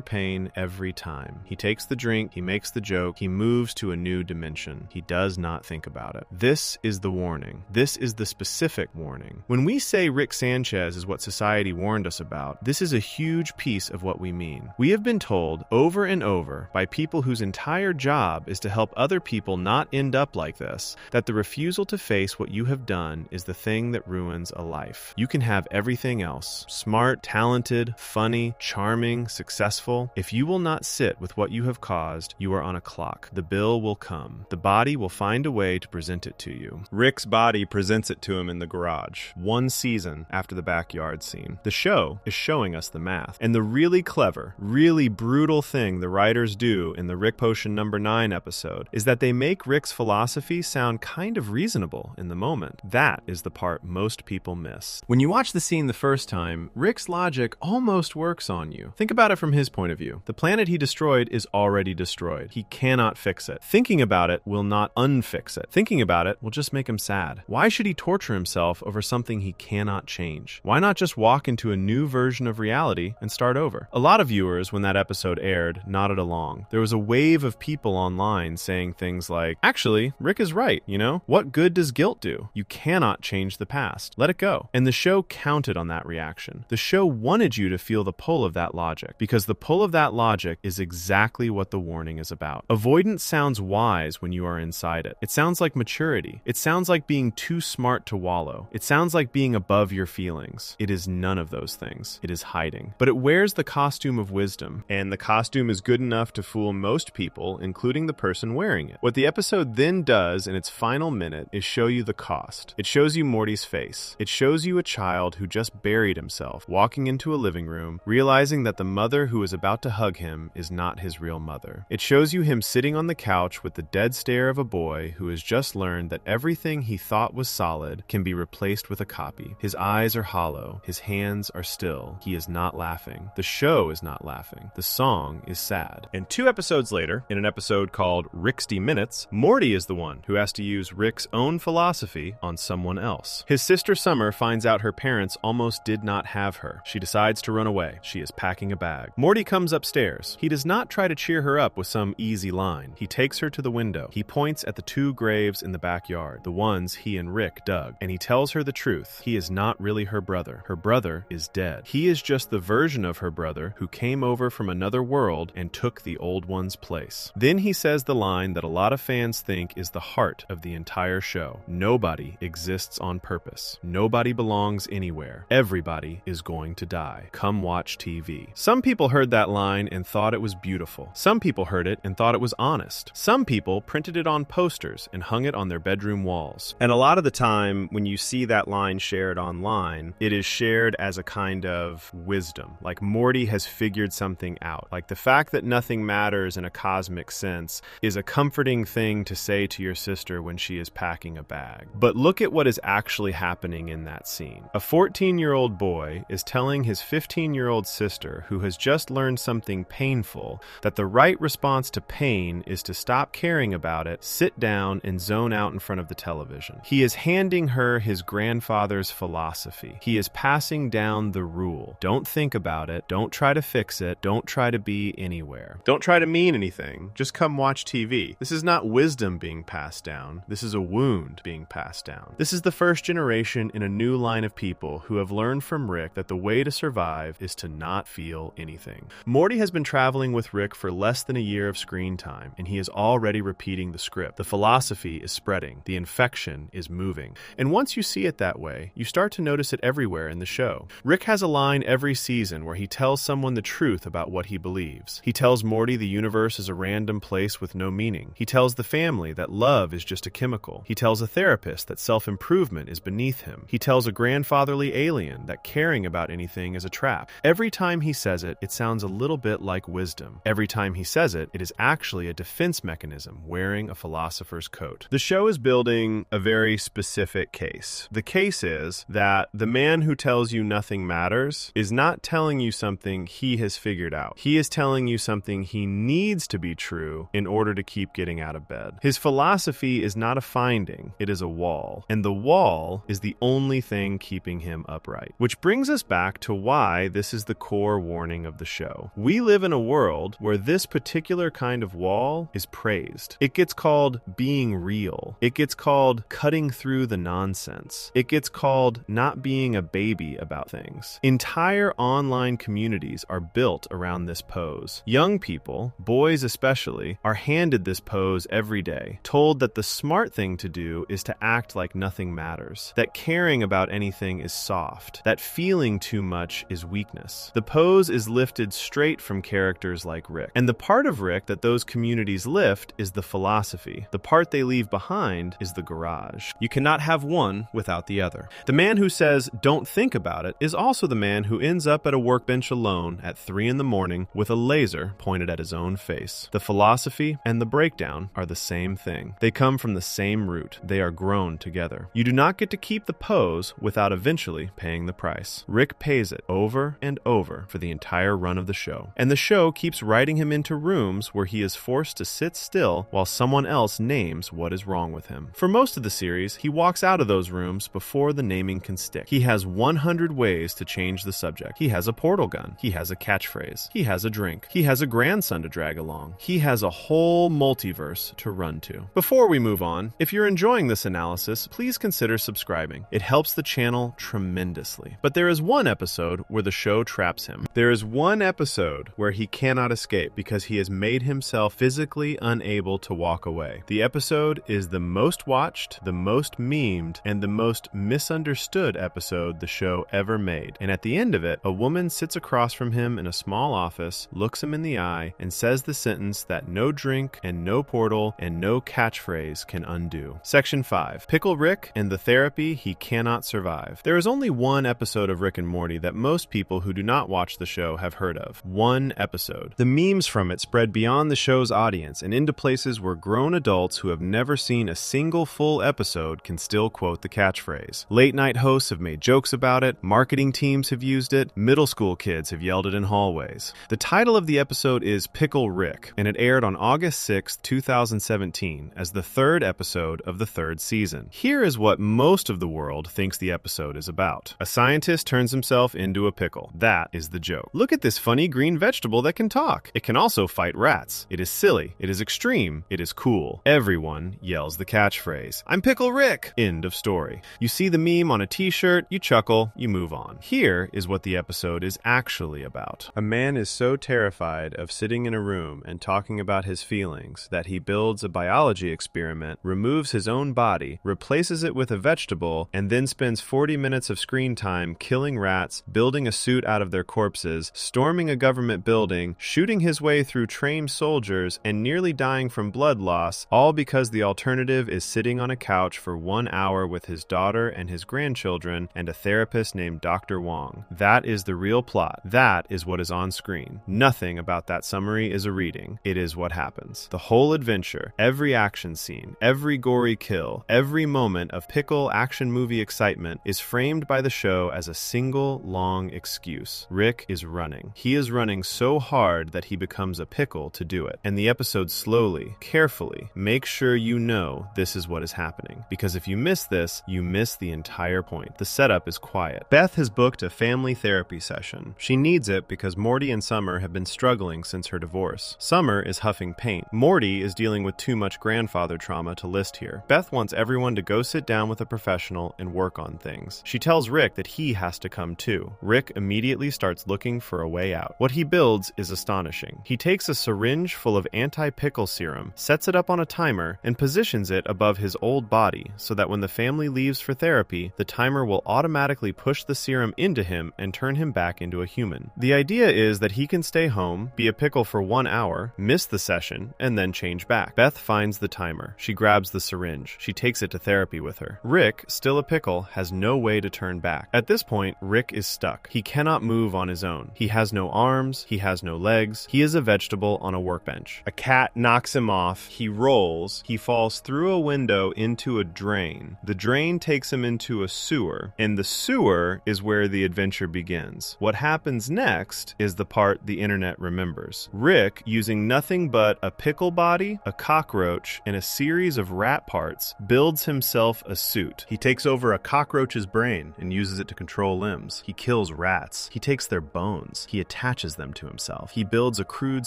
pain every time. He takes the drink, he makes the joke, he moves to a new dimension. He does not think about it. This is the warning. This is the specific warning. When we say Rick Sanchez is what society warned us about, this is a huge piece of what we mean. We have been told over and over by people whose entire job is to help other people not end up like this, that the refusal to face what you have done is the thing that ruins a life. You can have everything else: smart, talented, funny, charming, successful. If you will not sit with what you have caused, you are on a clock. The bill will come. The body will find a way to present it to you. Rick's body presents it to him in the garage, 1 season after the backyard scene. The show is showing us the math. And the really clever, really brutal thing the writers do in the Rick Potion number 9 episode is that they make Rick's philosophy sound kind of reasonable in the moment. That is the part most people miss. When you watch the scene the first time, Rick's logic almost works on you. Think about it from his point of view. The planet he destroyed is already destroyed. He cannot fix it. Thinking about it will not unfix it. Thinking about it will just make him sad. Why should he torture himself over something he cannot change? Why not just walk into a new version of reality and start over? A lot of viewers, when that episode aired, nodded along. There was a wave of people online saying things like, actually, Rick is right, you know? What good does guilt do? You cannot change the past. Let it go. And the show counted on that reaction. The show wanted you to feel the pull of that logic, because the pull of that logic is exactly what the warning is about. Avoidance sounds wise when you are inside it. It sounds like maturity. It sounds like being too smart to wallow. It sounds like being above your feelings. It is none of those things. It is hiding. But it wears the costume of wisdom, and the costume is good enough to fool most people, including the person wearing it. What the episode then does in its final minute is show you the cost. It shows you Morty's face. It shows you a child who just buried himself, walking into a living room, realizing that the mother who is about to hug him is not his real mother. It shows you him sitting on the couch with the dead stare of a boy who has just learned that everything he thought was solid can be replaced with a copy. His eyes are hollow. His hands are still. He is not laughing. The show is not laughing. The song is sad. And 2 episodes later, in an episode called Ricksty Minutes, Morty is the one who has to use Rick's own philosophy on someone else. His sister Summer finds out her parents almost did not have her. She decides to run away. She is packing a bag. Morty comes upstairs. He does not try to cheer her up with some easy line. He takes her to the window. He points at the 2 graves in the backyard, the ones he and Rick dug, and he tells her the truth. He is not really her brother. Her brother is dead. He is just the version of her brother who came over from another world and took the old one's place. Then he says the line that a lot of fans think is the heart of the entire show. Nobody exists on purpose. Nobody belongs anywhere. Everybody is going to die. Come watch TV. Some people heard that line and thought it was beautiful. Some people heard it and thought it was honest. Some people printed it on posters and hung it on their bedroom walls. And a lot of the time, when you see that line shared online, it is shared as a kind of wisdom. Like Morty has figured something out. Like the fact that nothing matters in a cosmic sense is a comforting thing to say to your sister when she is packing a bag. But look at what is actually happening in that scene. A 14-year-old boy is telling his 15-year-old sister, who has just learned something painful, that the right response to pain is to stop caring about it, sit down, and zone out in front of the television. He is handing her his grandfather's philosophy. He is passing down the rule. Don't think about it. Don't try to fix it. Don't try to be anywhere. Don't try to mean anything. Just come watch TV. This is not wisdom being passed down. This is a wound being passed down. This is the first generation in a new line of people who have learned from Rick that the way to survive is to not feel anything. Morty has been traveling with Rick for less than a year of screen time, and he is already repeating the script. The philosophy is spreading. The infection is moving. And once you see it that way, you start to notice it everywhere in the show. Rick has a line every season where he tells someone the truth about what he believes. He tells Morty the universe is a random place with no meaning. He tells the family that love is just a chemical. He tells a therapist that self-improvement is beneath him. He tells a grandfatherly alien that caring about anything is a trap. Every time he says it, it sounds a little bit like wisdom. Every time he says it, it is actually a defense mechanism wearing a philosopher's coat. The show is building a very specific case. The case is that the man who tells you nothing matters is not telling you something he has figured out. He is telling you something he needs to be true in order to keep getting out of bed. His philosophy is not a finding, it is is a wall, and the wall is the only thing keeping him upright. Which brings us back to why this is the core warning of the show. We live in a world where this particular kind of wall is praised. It gets called being real. It gets called cutting through the nonsense. It gets called not being a baby about things. Entire online communities are built around this pose. Young people, boys especially, are handed this pose every day, told that the smart thing to do is to act like nothing matters, that caring about anything is soft, that feeling too much is weakness. The pose is lifted straight from characters like Rick. And the part of Rick that those communities lift is the philosophy. The part they leave behind is the garage. You cannot have one without the other. The man who says, "Don't think about it," is also the man who ends up at a workbench alone at 3 a.m. with a laser pointed at his own face. The philosophy and the breakdown are the same thing. They come from the same root. They are grown together. You do not get to keep the pose without eventually paying the price. Rick pays it over and over for the entire run of the show. And the show keeps writing him into rooms where he is forced to sit still while someone else names what is wrong with him. For most of the series, he walks out of those rooms before the naming can stick. He has 100 ways to change the subject. He has a portal gun. He has a catchphrase. He has a drink. He has a grandson to drag along. He has a whole multiverse to run to. Before we move on, if you're enjoying this analysis, please consider subscribing. It helps the channel tremendously. But there is one episode where the show traps him. There is one episode where he cannot escape because he has made himself physically unable to walk away. The episode is the most watched, the most memed, and the most misunderstood episode the show ever made. And at the end of it, a woman sits across from him in a small office, looks him in the eye, and says the sentence that no drink and no portal and no catchphrase can undo. Section 5. Pickle Rick and the therapy he cannot survive. There is only one episode of Rick and Morty that most people who do not watch the show have heard of. One episode. The memes from it spread beyond the show's audience and into places where grown adults who have never seen a single full episode can still quote the catchphrase. Late night hosts have made jokes about it, marketing teams have used it, middle school kids have yelled it in hallways. The title of the episode is Pickle Rick, and it aired on August 6, 2017 as the third episode of the third season. Here is what most of the world thinks the episode is about. A scientist turns himself into a pickle. That is the joke. Look at this funny green vegetable that can talk. It can also fight rats. It is silly. It is extreme. It is cool. Everyone yells the catchphrase, "I'm Pickle Rick!" End of story. You see the meme on a t-shirt, you chuckle, you move on. Here is what the episode is actually about. A man is so terrified of sitting in a room and talking about his feelings that he builds a biology experiment, removes his own body, replaces it with a vegetable, and then spends 40 minutes of screen time killing rats, building a suit out of their corpses, storming a government building, shooting his way through trained soldiers, and nearly dying from blood loss, all because the alternative is sitting on a couch for 1 hour with his daughter and his grandchildren and a therapist named Dr. Wong. That is the real plot. That is what is on screen. Nothing about that summary is a reading. It is what happens. The whole adventure, every action scene, every gory kill, every moment of pickle action movie excitement is framed by the show as a single long excuse. Rick is running. He is running so hard that he becomes a pickle to do it. And the episode slowly, carefully, makes sure you know this is what is happening. Because if you miss this, you miss the entire point. The setup is quiet. Beth has booked a family therapy session. She needs it because Morty and Summer have been struggling since her divorce. Summer is huffing paint. Morty is dealing with too much grandfather trauma to list here. Beth wants everyone to go sit down with a professional and work on things. She tells Rick that he has to come too. Rick immediately starts looking for a way out. What he builds is astonishing. He takes a syringe full of anti-pickle serum, sets it up on a timer, and positions it above his old body so that when the family leaves for therapy, the timer will automatically push the serum into him and turn him back into a human. The idea is that he can stay home, be a pickle for 1 hour, miss the session, and then change back. Beth finds the timer. She grabs the syringe. She takes it to therapy with her. Rick, still a pickle, has no way to turn back. At this point, Rick is stuck. He cannot move on his own. He has no arms. He has no legs. He is a vegetable on a workbench. A cat knocks him off. He rolls. He falls through a window into a drain. The drain takes him into a sewer, and the sewer is where the adventure begins. What happens next is the part the internet remembers. Rick, using nothing but a pickle body, a cockroach, and a series of rat parts, builds himself a suit. He takes over a cockroach's brain and uses it to control limbs. He kills rats. He takes their bones. He attaches them to himself. He builds a crude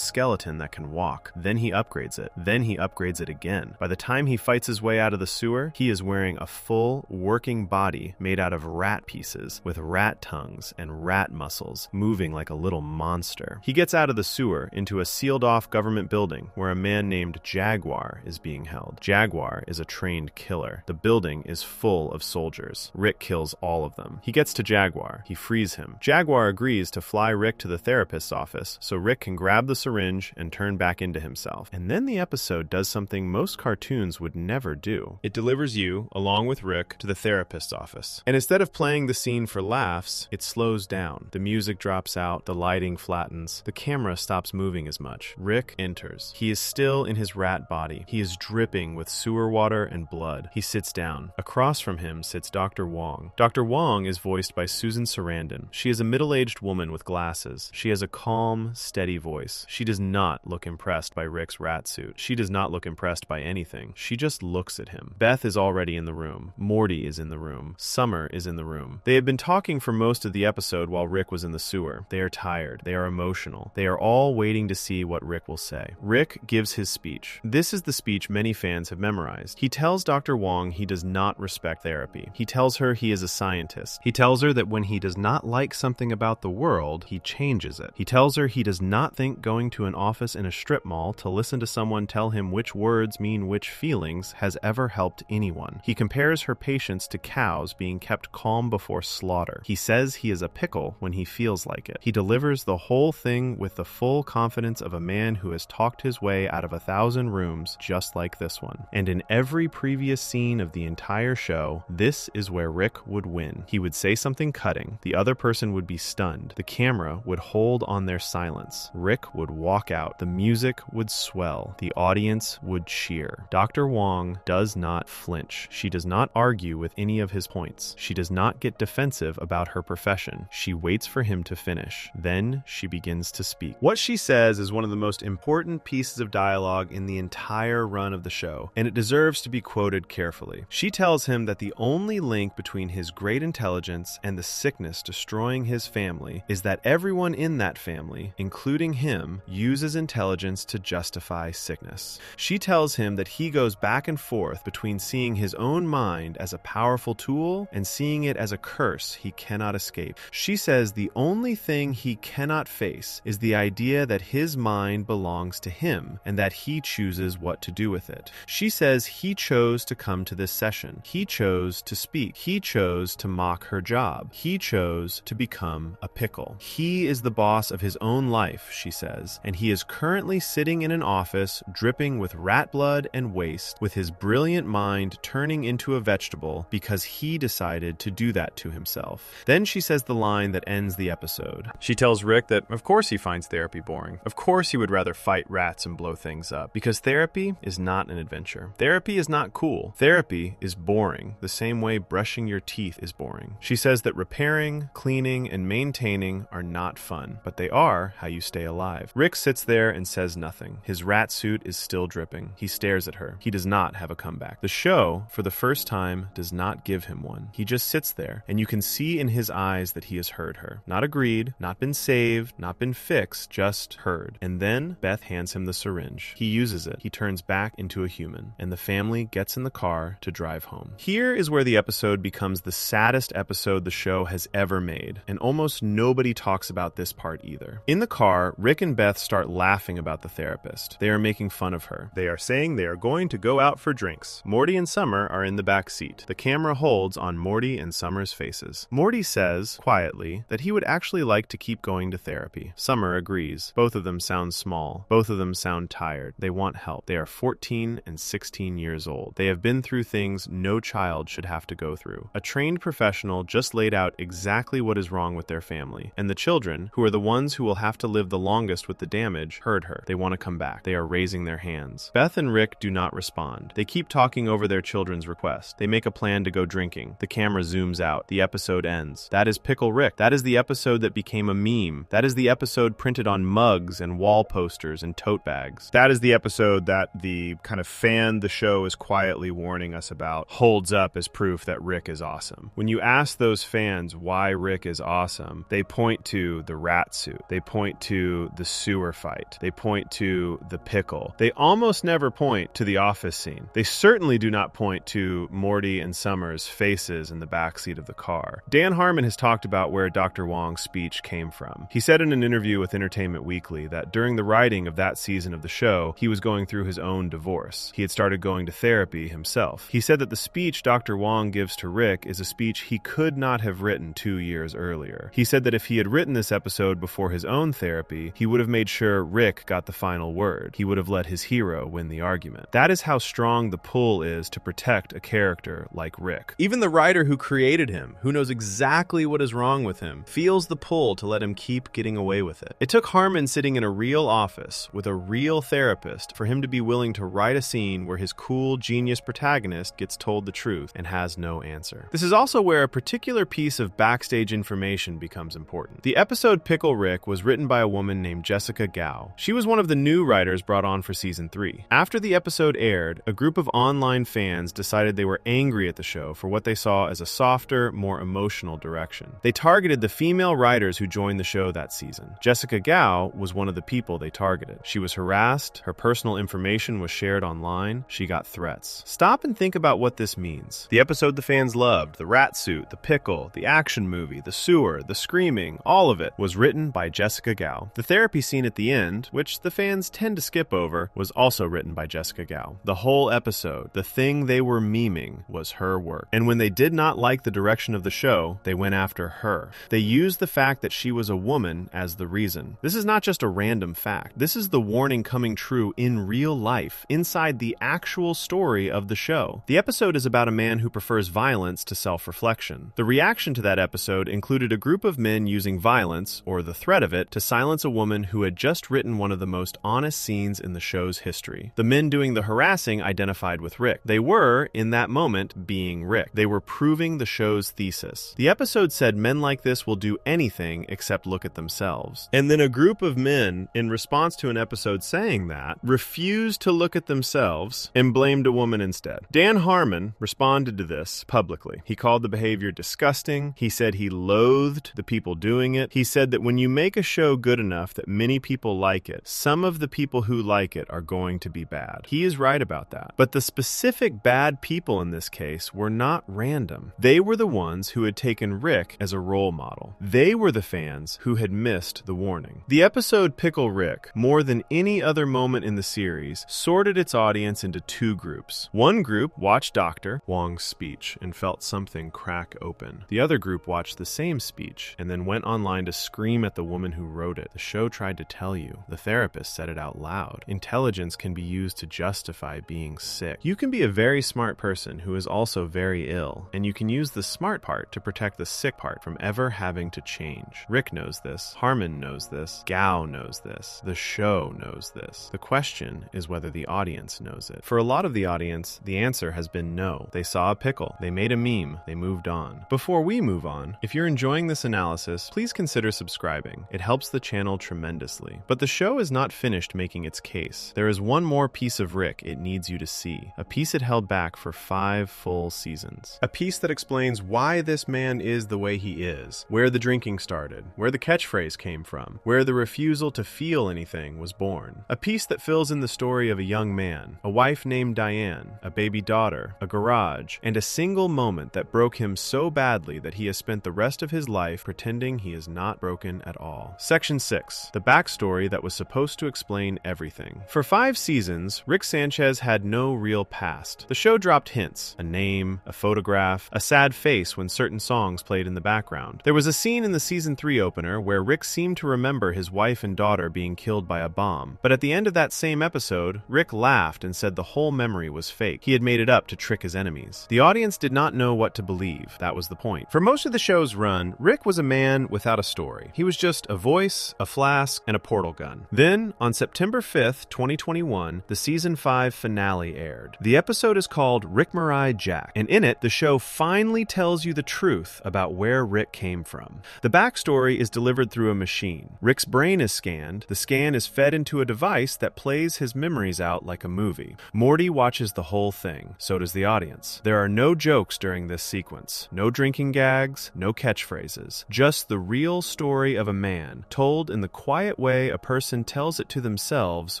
skeleton that can walk. Then he upgrades it. Then he upgrades it again. By the time he fights his way out of the sewer, he is wearing a full, working body made out of rat pieces with rat tongues and rat muscles, moving like a little monster. He gets out of the sewer into a sealed-off government building where a man named Jaguar is being held. Jaguar is a trained killer. The building is full of soldiers. Rick kills all of them. He gets to Jaguar. He frees him. Jaguar agrees to fly Rick to the therapist's office so Rick can grab the syringe and turn back into himself. And then the episode does something most cartoons would never do. It delivers you, along with Rick, to the therapist's office. And instead of playing the scene for laughs, it slows down. The music drops out, the lighting flattens, the camera stops moving as much. Rick enters. He is still in his rat body. He is dripping with sewer water and blood. He sits down. Across from him sits Dr. Wong. Dr. Wong is voiced by Susan Sarandon. She is a middle-aged woman with glasses. She has a calm, steady voice. She does not look impressed by Rick's rat suit. She does not look impressed by anything. She just looks at him. Beth is already in the room. Morty is in the room. Summer is in the room. They have been talking for most of the episode while Rick was in the sewer. They are tired. They are emotional. They are all waiting to see what Rick will say. Rick gives his speech. This is the speech many fans have memorized. He tells Dr. Wong he does not respect therapy. He tells her he is a scientist. He tells her that when he does not like something about the world, he changes it. He tells her he does not think going to an office in a strip mall to listen to someone tell him which words mean which feelings has ever helped anyone. He compares her patients to cows being kept calm before slaughter. He says he is a pickle when he feels like it. He delivers the whole thing with the full confidence of a man who has talked his way out of 1,000 rooms just like this one. And in every previous scene of the entire show, this is where Rick would win. He would say something cutting. The other person would be stunned. The camera would hold on their silence. Rick would walk out. The music would swell. The audience would cheer. Dr. Wong does not flinch. She does not argue with any of his points. She does not get defensive about her profession. She waits for him to finish. Then she begins to speak. What she says is one of the most important pieces of dialogue in the entire run of the show, and it deserves to be quoted carefully. She tells him that the only link between his great intelligence and the sickness destroying his family is that everyone in that family, including him, uses intelligence to justify sickness. She tells him that he goes back and forth between seeing his own mind as a powerful tool and seeing it as a curse he cannot escape. She says the only thing he cannot face is the idea that his mind belongs to him and that he chooses what to do with it. She says he chose to come to this session. He chose to speak. He chose to mock her job. He chose to become a pickle. He is the boss of his own life, she says, and he is currently sitting in an office dripping with rat blood and waste, with his brilliant mind turning into a vegetable because he decided to do that to himself. Then she says the line that ends the episode. She tells Rick that of course he finds therapy boring. Of course he would rather fight rats and blow things up, because therapy is not an adventure. Therapy is not cool. Therapy is boring, the same way brushing your teeth is boring. She says that repairing, cleaning, and maintaining are not fun, but they are how you stay alive. Rick sits there and says nothing. His rat suit is still dripping. He stares at her. He does not have a comeback. The show, for the first time, does not give him one. He just sits there, and you can see in his eyes that he has heard her. Not agreed, not been saved, not been fixed, just heard. And then Beth hands him the syringe. He uses it. He turns back into a human, and the family gets in the car to drive home. Here is where the episode becomes the saddest episode the show has ever made, and almost nobody talks about this part either. In the car, Rick and Beth start laughing about the therapist. They are making fun of her. They are saying they are going to go out for drinks. Morty and Summer are in the back seat. The camera holds on Morty and Summer's faces. Morty says, quietly, that he would actually like to keep going to therapy. Summer agrees. Both of them sound small. Both of them sound tired. They want help. They are 14 and 16 years old. They have been through things no child should have to go through. A trained professional just laid out exactly what is wrong with their family, and the children, who are the ones who will have to live the longest with the damage, heard her. They want to come back. They are raising their hands. Beth and Rick do not respond. They keep talking over their children's request. They make a plan to go drinking. The camera zooms out. The episode ends. That is Pickle Rick. That is the episode that became a meme. That is the episode printed on mugs and wall posters and tote bags. That is the episode that the kind of fan the show is quiet quietly warning us about holds up as proof that Rick is awesome. When you ask those fans why Rick is awesome, they point to the rat suit. They point to the sewer fight. They point to the pickle. They almost never point to the office scene. They certainly do not point to Morty and Summer's faces in the backseat of the car. Dan Harmon has talked about where Dr. Wong's speech came from. He said in an interview with Entertainment Weekly that during the writing of that season of the show, he was going through his own divorce. He had started going to therapy himself. He said that the speech Dr. Wong gives to Rick is a speech he could not have written 2 years earlier. He said that if he had written this episode before his own therapy, he would have made sure Rick got the final word. He would have let his hero win the argument. That is how strong the pull is to protect a character like Rick. Even the writer who created him, who knows exactly what is wrong with him, feels the pull to let him keep getting away with it. It took Harmon sitting in a real office with a real therapist for him to be willing to write a scene where his cool, genius protagonist gets told the truth and has no answer. This is also where a particular piece of backstage information becomes important. The episode Pickle Rick was written by a woman named Jessica Gao. She was one of the new writers brought on for season 3. After the episode aired, a group of online fans decided they were angry at the show for what they saw as a softer, more emotional direction. They targeted the female writers who joined the show that season. Jessica Gao was one of the people they targeted. She was harassed, her personal information was shared online, she got threats. Stop and think about what this means. The episode the fans loved, the rat suit, the pickle, the action movie, the sewer, the screaming, all of it was written by Jessica Gao. The therapy scene at the end, which the fans tend to skip over, was also written by Jessica Gao. The whole episode, the thing they were memeing, was her work. And when they did not like the direction of the show, they went after her. They used the fact that she was a woman as the reason. This is not just a random fact. This is the warning coming true in real life, inside the actual story of the show. The episode is about a man who prefers violence to self-reflection. The reaction to that episode included a group of men using violence, or the threat of it, to silence a woman who had just written one of the most honest scenes in the show's history. The men doing the harassing identified with Rick. They were, in that moment, being Rick. They were proving the show's thesis. The episode said men like this will do anything except look at themselves. And then a group of men, in response to an episode saying that, refused to look at themselves and blamed a woman instead. Dan Harmon responded to this publicly. He called the behavior disgusting. He said he loathed the people doing it. He said that when you make a show good enough that many people like it, some of the people who like it are going to be bad. He is right about that. But the specific bad people in this case were not random. They were the ones who had taken Rick as a role model. They were the fans who had missed the warning. The episode Pickle Rick, more than any other moment in the series, sorted its audience into two groups. One group watched Dr. Wong's speech and felt something crack open. The other group watched the same speech and then went online to scream at the woman who wrote it. The show tried to tell you. The therapist said it out loud. Intelligence can be used to justify being sick. You can be a very smart person who is also very ill, and you can use the smart part to protect the sick part from ever having to change. Rick knows this. Harmon knows this. Gao knows this. The show knows this. The question is whether the audience knows it. For a lot of the audience, the answer has been no. They saw a pickle. They made a meme. They moved on. Before we move on, if you're enjoying this analysis, please consider subscribing. It helps the channel tremendously. But the show is not finished making its case. There is one more piece of Rick it needs you to see. A piece it held back for 5 full seasons. A piece that explains why this man is the way he is, where the drinking started, where the catchphrase came from, where the refusal to feel anything was born. A piece that fills in the story of a young man, a wife named Diane, a baby daughter, a garage, and a single moment that broke him so badly that he has spent the rest of his life pretending he is not broken at all. Section 6. The backstory that was supposed to explain everything. For 5 seasons, Rick Sanchez had no real past. The show dropped hints, a name, a photograph, a sad face when certain songs played in the background. There was a scene in the season 3 opener where Rick seemed to remember his wife and daughter being killed by a bomb, but at the end of that same episode, Rick laughed and said the whole memory was fake. He had made it up to trick his enemies. The audience did not know what to believe. That was the point. For most of the show's run, Rick was a man without a story. He was just a voice, a flask, and a portal gun. Then, on September 5th, 2021, the season 5 finale aired. The episode is called Rick Mirai Jack, and in it, the show finally tells you the truth about where Rick came from. The backstory is delivered through a machine. Rick's brain is scanned. The scan is fed into a device that plays his memories out like a movie. Morty watches the whole thing. So does the audience. There are no jokes during this sequence. No drinking gags, no catchphrases. Just the real story of a man, told in the quiet way a person tells it to themselves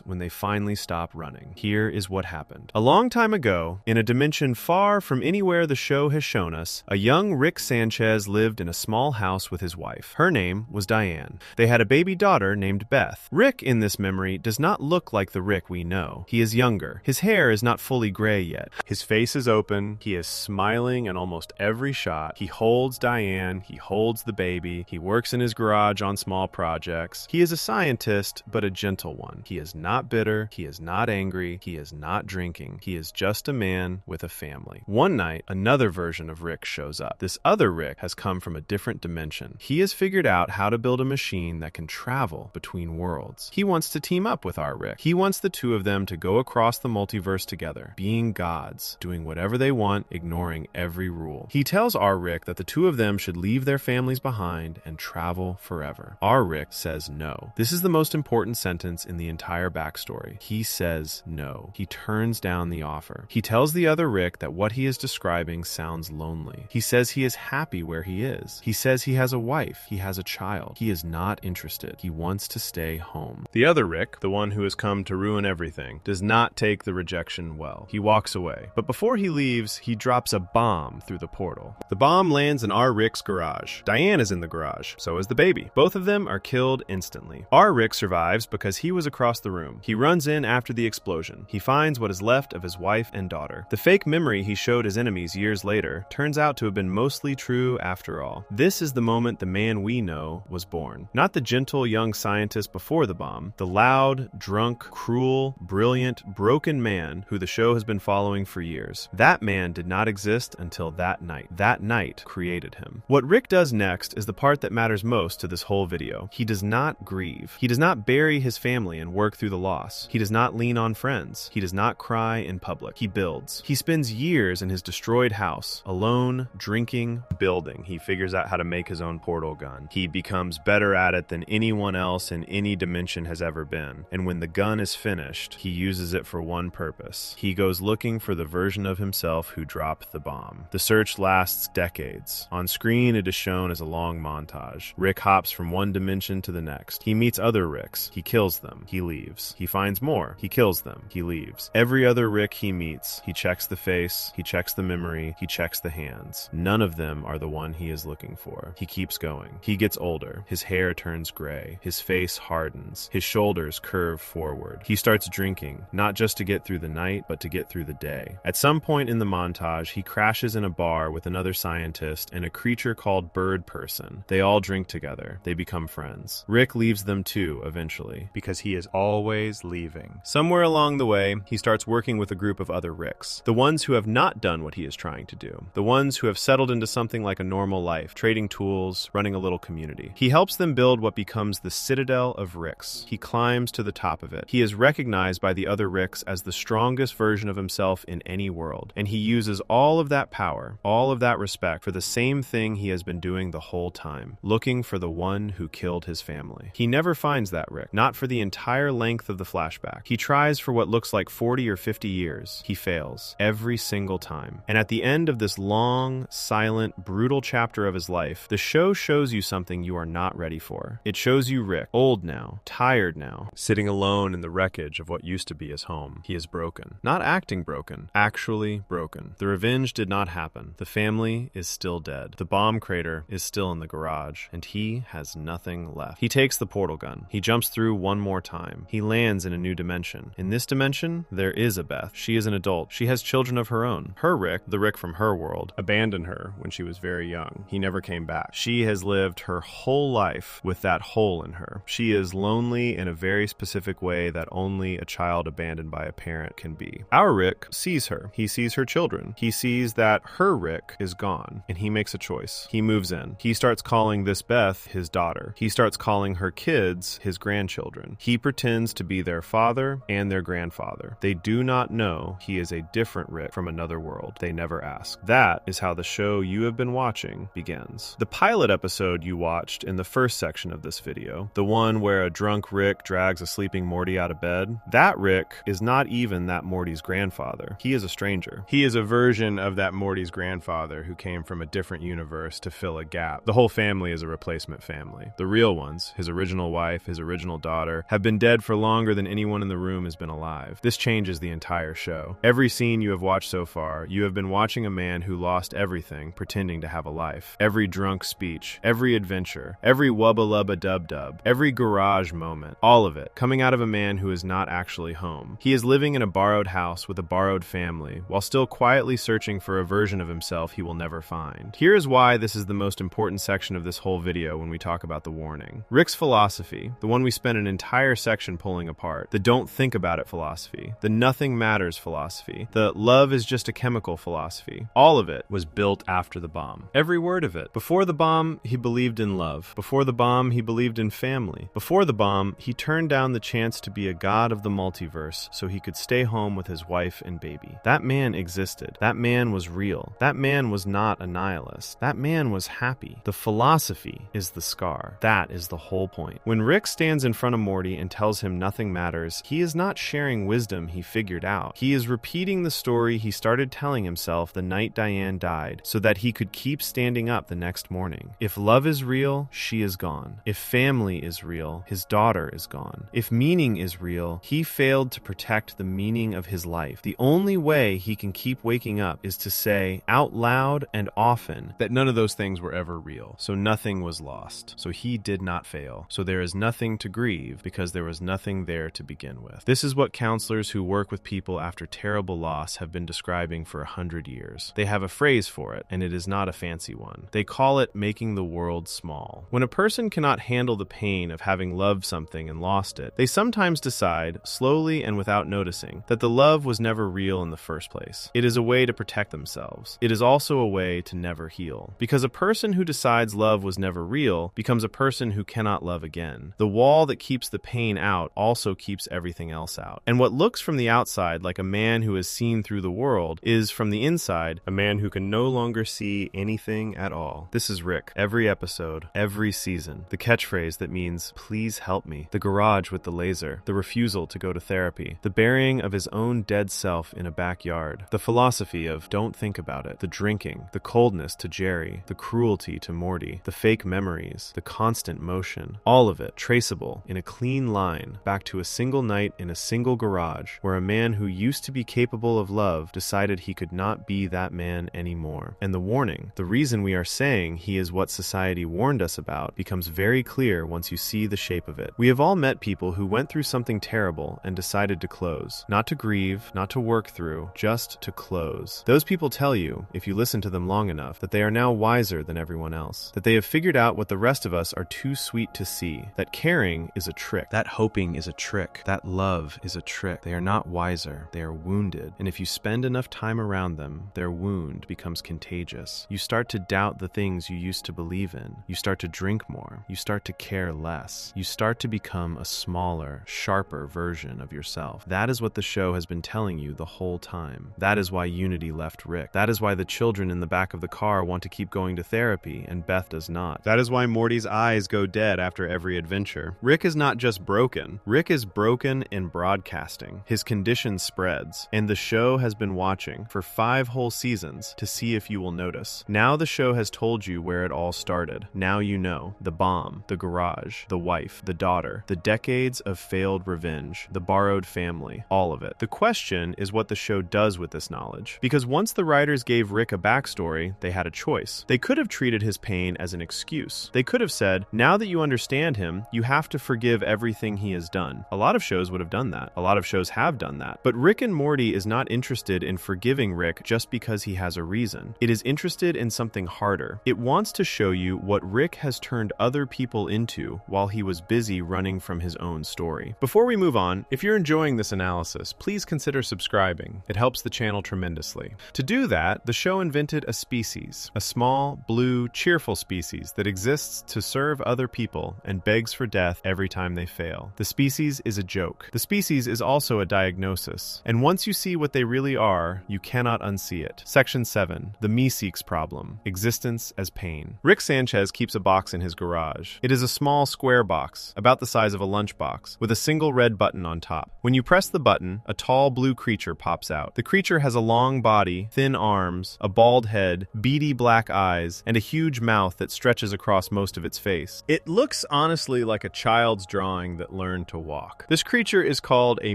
when they finally stop running. Here is what happened. A long time ago, in a dimension far from anywhere the show has shown us, a young Rick Sanchez lived in a small house with his wife. Her name was Diane. They had a baby daughter named Beth. Rick in this memory does not look like the Rick we know. He is younger. His hair is not fully gray yet. His face is open. He is smiling in almost every shot. He holds Diane. He holds the baby. He works in his garage on small projects. He is a scientist, but a gentle one. He is not bitter. He is not angry. He is not drinking. He is just a man with a family. One night, another version of Rick shows up. This other Rick has come from a different dimension. He has figured out how to build a machine that can travel between worlds. He wants to team up with our Rick. He wants the two of them to go across the multiverse together, being gods, doing whatever they want, ignoring every rule. He tells our Rick that the two of them should leave their families behind and travel forever. Our Rick says no. This is the most important sentence in the entire backstory. He says no. He turns down the offer. He tells the other Rick that what he is describing sounds lonely. He says he is happy where he is. He says he has a wife. He has a child. He is not interested. He wants to stay home. The other Rick, the one who has come to ruin everything, does not take the rejection well. He walks away. But before he leaves, he drops a bomb through the portal. The bomb lands in our Rick's garage. Diane is in the garage. So is the baby. Both of them are killed instantly. Our Rick survives because he was across the room. He runs in after the explosion. He finds what is left of his wife and daughter. The fake memory he showed his enemies years later turns out to have been mostly true after all. This is the moment the man we know was born. Not the gentle young scientist before the bomb. The loud, drunk, cruel, brilliant, broken man who the show has been following for years. That man did not exist until that night. That night created him. What Rick does next is the part that matters most to this whole video. He does not grieve. He does not bury his family and work through the loss. He does not lean on friends. He does not cry in public. He builds. He spends years in his destroyed house, alone, drinking, building. He figures out how to make his own portal gun. He becomes better at it than anyone else in any dimension has ever been. And when the gun is finished, he uses it for one purpose. He goes looking for the version of himself who dropped the bomb. The search lasts decades. On screen, it is shown as a long montage. Rick hops from one dimension to the next. He meets other Ricks. He kills them. He leaves. He finds more. He kills them. He leaves. Every other Rick he meets, he checks the face, he checks the memory, he checks the hands. None of them are the one he is looking for. He keeps going. He gets older. His hair turns gray. His face hardens. His shoulders curve forward. He starts drinking, not just to get through the night, but to get through the day. At some point in the montage, he crashes in a bar with another scientist and a creature called Bird Person. They all drink together. They become friends. Rick leaves them too, eventually, because he is always leaving. Somewhere along the way, he starts working with a group of other Ricks. The ones who have not done what he is trying to do. The ones who have settled into something like a normal life, trading tools, running a little community. He helps them build what becomes the citadel of Ricks. He climbs to the top of it. He is recognized by the other Ricks as the strongest version of himself in any world. And he uses all of that power, all of that respect for the same thing he has been doing the whole time, looking for the one who killed his family. He never finds that Rick, not for the entire length of the flashback. He tries for what looks like 40 or 50 years. He fails every single time. And at the end of this long, silent, brutal chapter of his life, the show shows you something you are not ready for. It shows you Rick, old now, tired now, sitting alone in the wreckage of what used to be his home. He is broken. Not acting broken, actually broken. The revenge did not happen. The family is still dead. The bomb crater is still in the garage, and he has nothing left. He takes the portal gun. He jumps through one more time. He lands in a new dimension. In this dimension, there is a Beth. She is an adult. She has children of her own. Her Rick, the Rick from her world, abandoned her when she was very young. He never came back. She has lived her whole life with that hole in her. She is lonely in a very specific way that only a child abandoned by a parent can be. Our Rick sees her. He sees her children. He sees that her Rick is gone, and he makes a choice. He moves in. He starts calling this Beth his daughter. He starts calling her kids his grandchildren. He pretends to be their father and their grandfather. They do not know he is a different Rick from another world. They never ask. That is how the show you have been watching begins. The pilot episode you watched in the first section of this video, the one where a drunk Rick drags a sleeping Morty out of bed, that Rick is not even that Morty's grandfather. He is a stranger. He is a version of that Morty's grandfather who came from a different universe to fill a gap. The whole family is a replacement family. The real ones, his original wife, his original daughter, have been dead for longer than anyone in the room has been alive. This changes the entire show. Every scene you have watched so far, you have been watching a man who lost everything, pretending to have a life. Every drunk speech, every adventure, every Wubba Lubba Dub Dub, every garage moment, all of it, coming out of a man who is not actually home. He is living in a borrowed house with a borrowed family, while still quietly searching for a version of himself he will never find. Here is why this is the most important section of this whole video when we talk about the warning. Rick's philosophy, the one we spent an entire section pulling apart, the don't think about it philosophy, the nothing matters philosophy, the love is just a chemical philosophy, all of it was built after the bomb. Every word of it. Before the bomb, he believed in love. Before the bomb, he believed in family. Before the bomb, he turned down the chance to be a god of the multiverse so he could stay home with his wife and baby. That man existed. That man was real. That man was not a nihilist. That man was happy. The philosophy is the scar. That is the whole point. When Rick stands in front of Morty and tells him nothing matters, he is not sharing wisdom he figured out. He is repeating the story he started telling himself the night Diane died so that he could keep standing up the next morning. If love is real, she is gone. If family is real, his daughter is gone. If meaning is real, he failed to protect the meaning of his life. The only way he can keep waking up is to say out loud and often that none of those things were ever real. So nothing was lost. So he did not fail. So there is nothing to grieve because there was nothing there to begin with. This is what counselors who work with people after terrible loss have been describing for 100 years. They have a phrase for it, and it is not a fancy one. They call it making the world small. When a person cannot handle the pain of having loved something and lost it, they sometimes decide, slowly and without noticing, that the love was never real in the first place. It is a way to protect themselves. It is also a way to never heal. Because a person who decides love was never real becomes a person who cannot love again. The wall that keeps the pain out also keeps everything else out. And what looks from the outside like a man who has seen through the world is, from the inside, a man who can no longer see anything at all. This is Rick. Every episode, every season. The catchphrase that means, please help me. The garage with the laser. The refusal to go to therapy. The burying of his own dead self in a backyard. The philosophy of don't think about it. The drinking. The coldness to Jerry. The cruelty to Morty. The fake memories. The constant motion. All of it traceable in a clean line back to a single night in a single garage where a man who used to be capable of love decided he could not be that man anymore. And the warning, the reason we are saying he is what society warned us about, becomes very clear once you see the shape of it. We have all met people who went through something terrible and decided to close. Not to grieve, not to work through, just to close. Those people tell you, if you listen to them long enough, that they are now wiser than everyone else. That they have figured out what the rest of us are too sweet to see. That caring is a trick. That hoping is a trick. That love is a trick. They are not wiser. They are wounded. And if you spend enough time around them, their wound becomes contagious. You start to doubt the things you used to believe in. You start to drink more. You start to care less. You start to become a smaller, sharper version of yourself. That is what the show has been telling you the whole time. That is why Unity left Rick. That is why the children in the back of the car want to keep going to therapy and Beth does not. That is why Morty's eyes go dead after every adventure. Rick is not just broken. Rick is broken in broadcasting. His condition spreads, and the show has been watching for 5 whole seasons to see if you will notice. Now the show has told you where it all started. Now you know. The bomb, the garage, the wife, the daughter, the decades of failed revenge, the borrowed family, all of it. The question is what the show does with this knowledge. Because once the writers gave Rick a backstory, they had a choice. They could have treated his pain as an excuse. They could have said, now that you understand him, you have to forgive everything he has done. A lot of shows would have done that. A lot of shows have done that. But Rick and Morty is not interested in forgiving Rick just because he has a reason. It is interested in something harder. It wants to show you what Rick has turned other people into while he was busy running from his own story. Before we move on, if you're enjoying this analysis, please consider subscribing. It helps the channel tremendously. To do that, the show invented a species, a small, blue, cheerful species that exists to serve other people and begs for death every time they fail. The species is a joke. The species is also a diagnosis. And once you see what they really are, you cannot unsee it. Section 7, the Meeseeks problem, existence as pain. Rick Sanchez keeps a box in his garage. It is a small square box, about the size of a lunchbox, with a single red button on top. When you press the button, a tall blue creature pops out. The creature has a long body, thin arms, a bald head, beady black eyes, and a huge mouth that stretches across most of its face. It looks honestly like a child's drawing that learned to walk. This creature is called a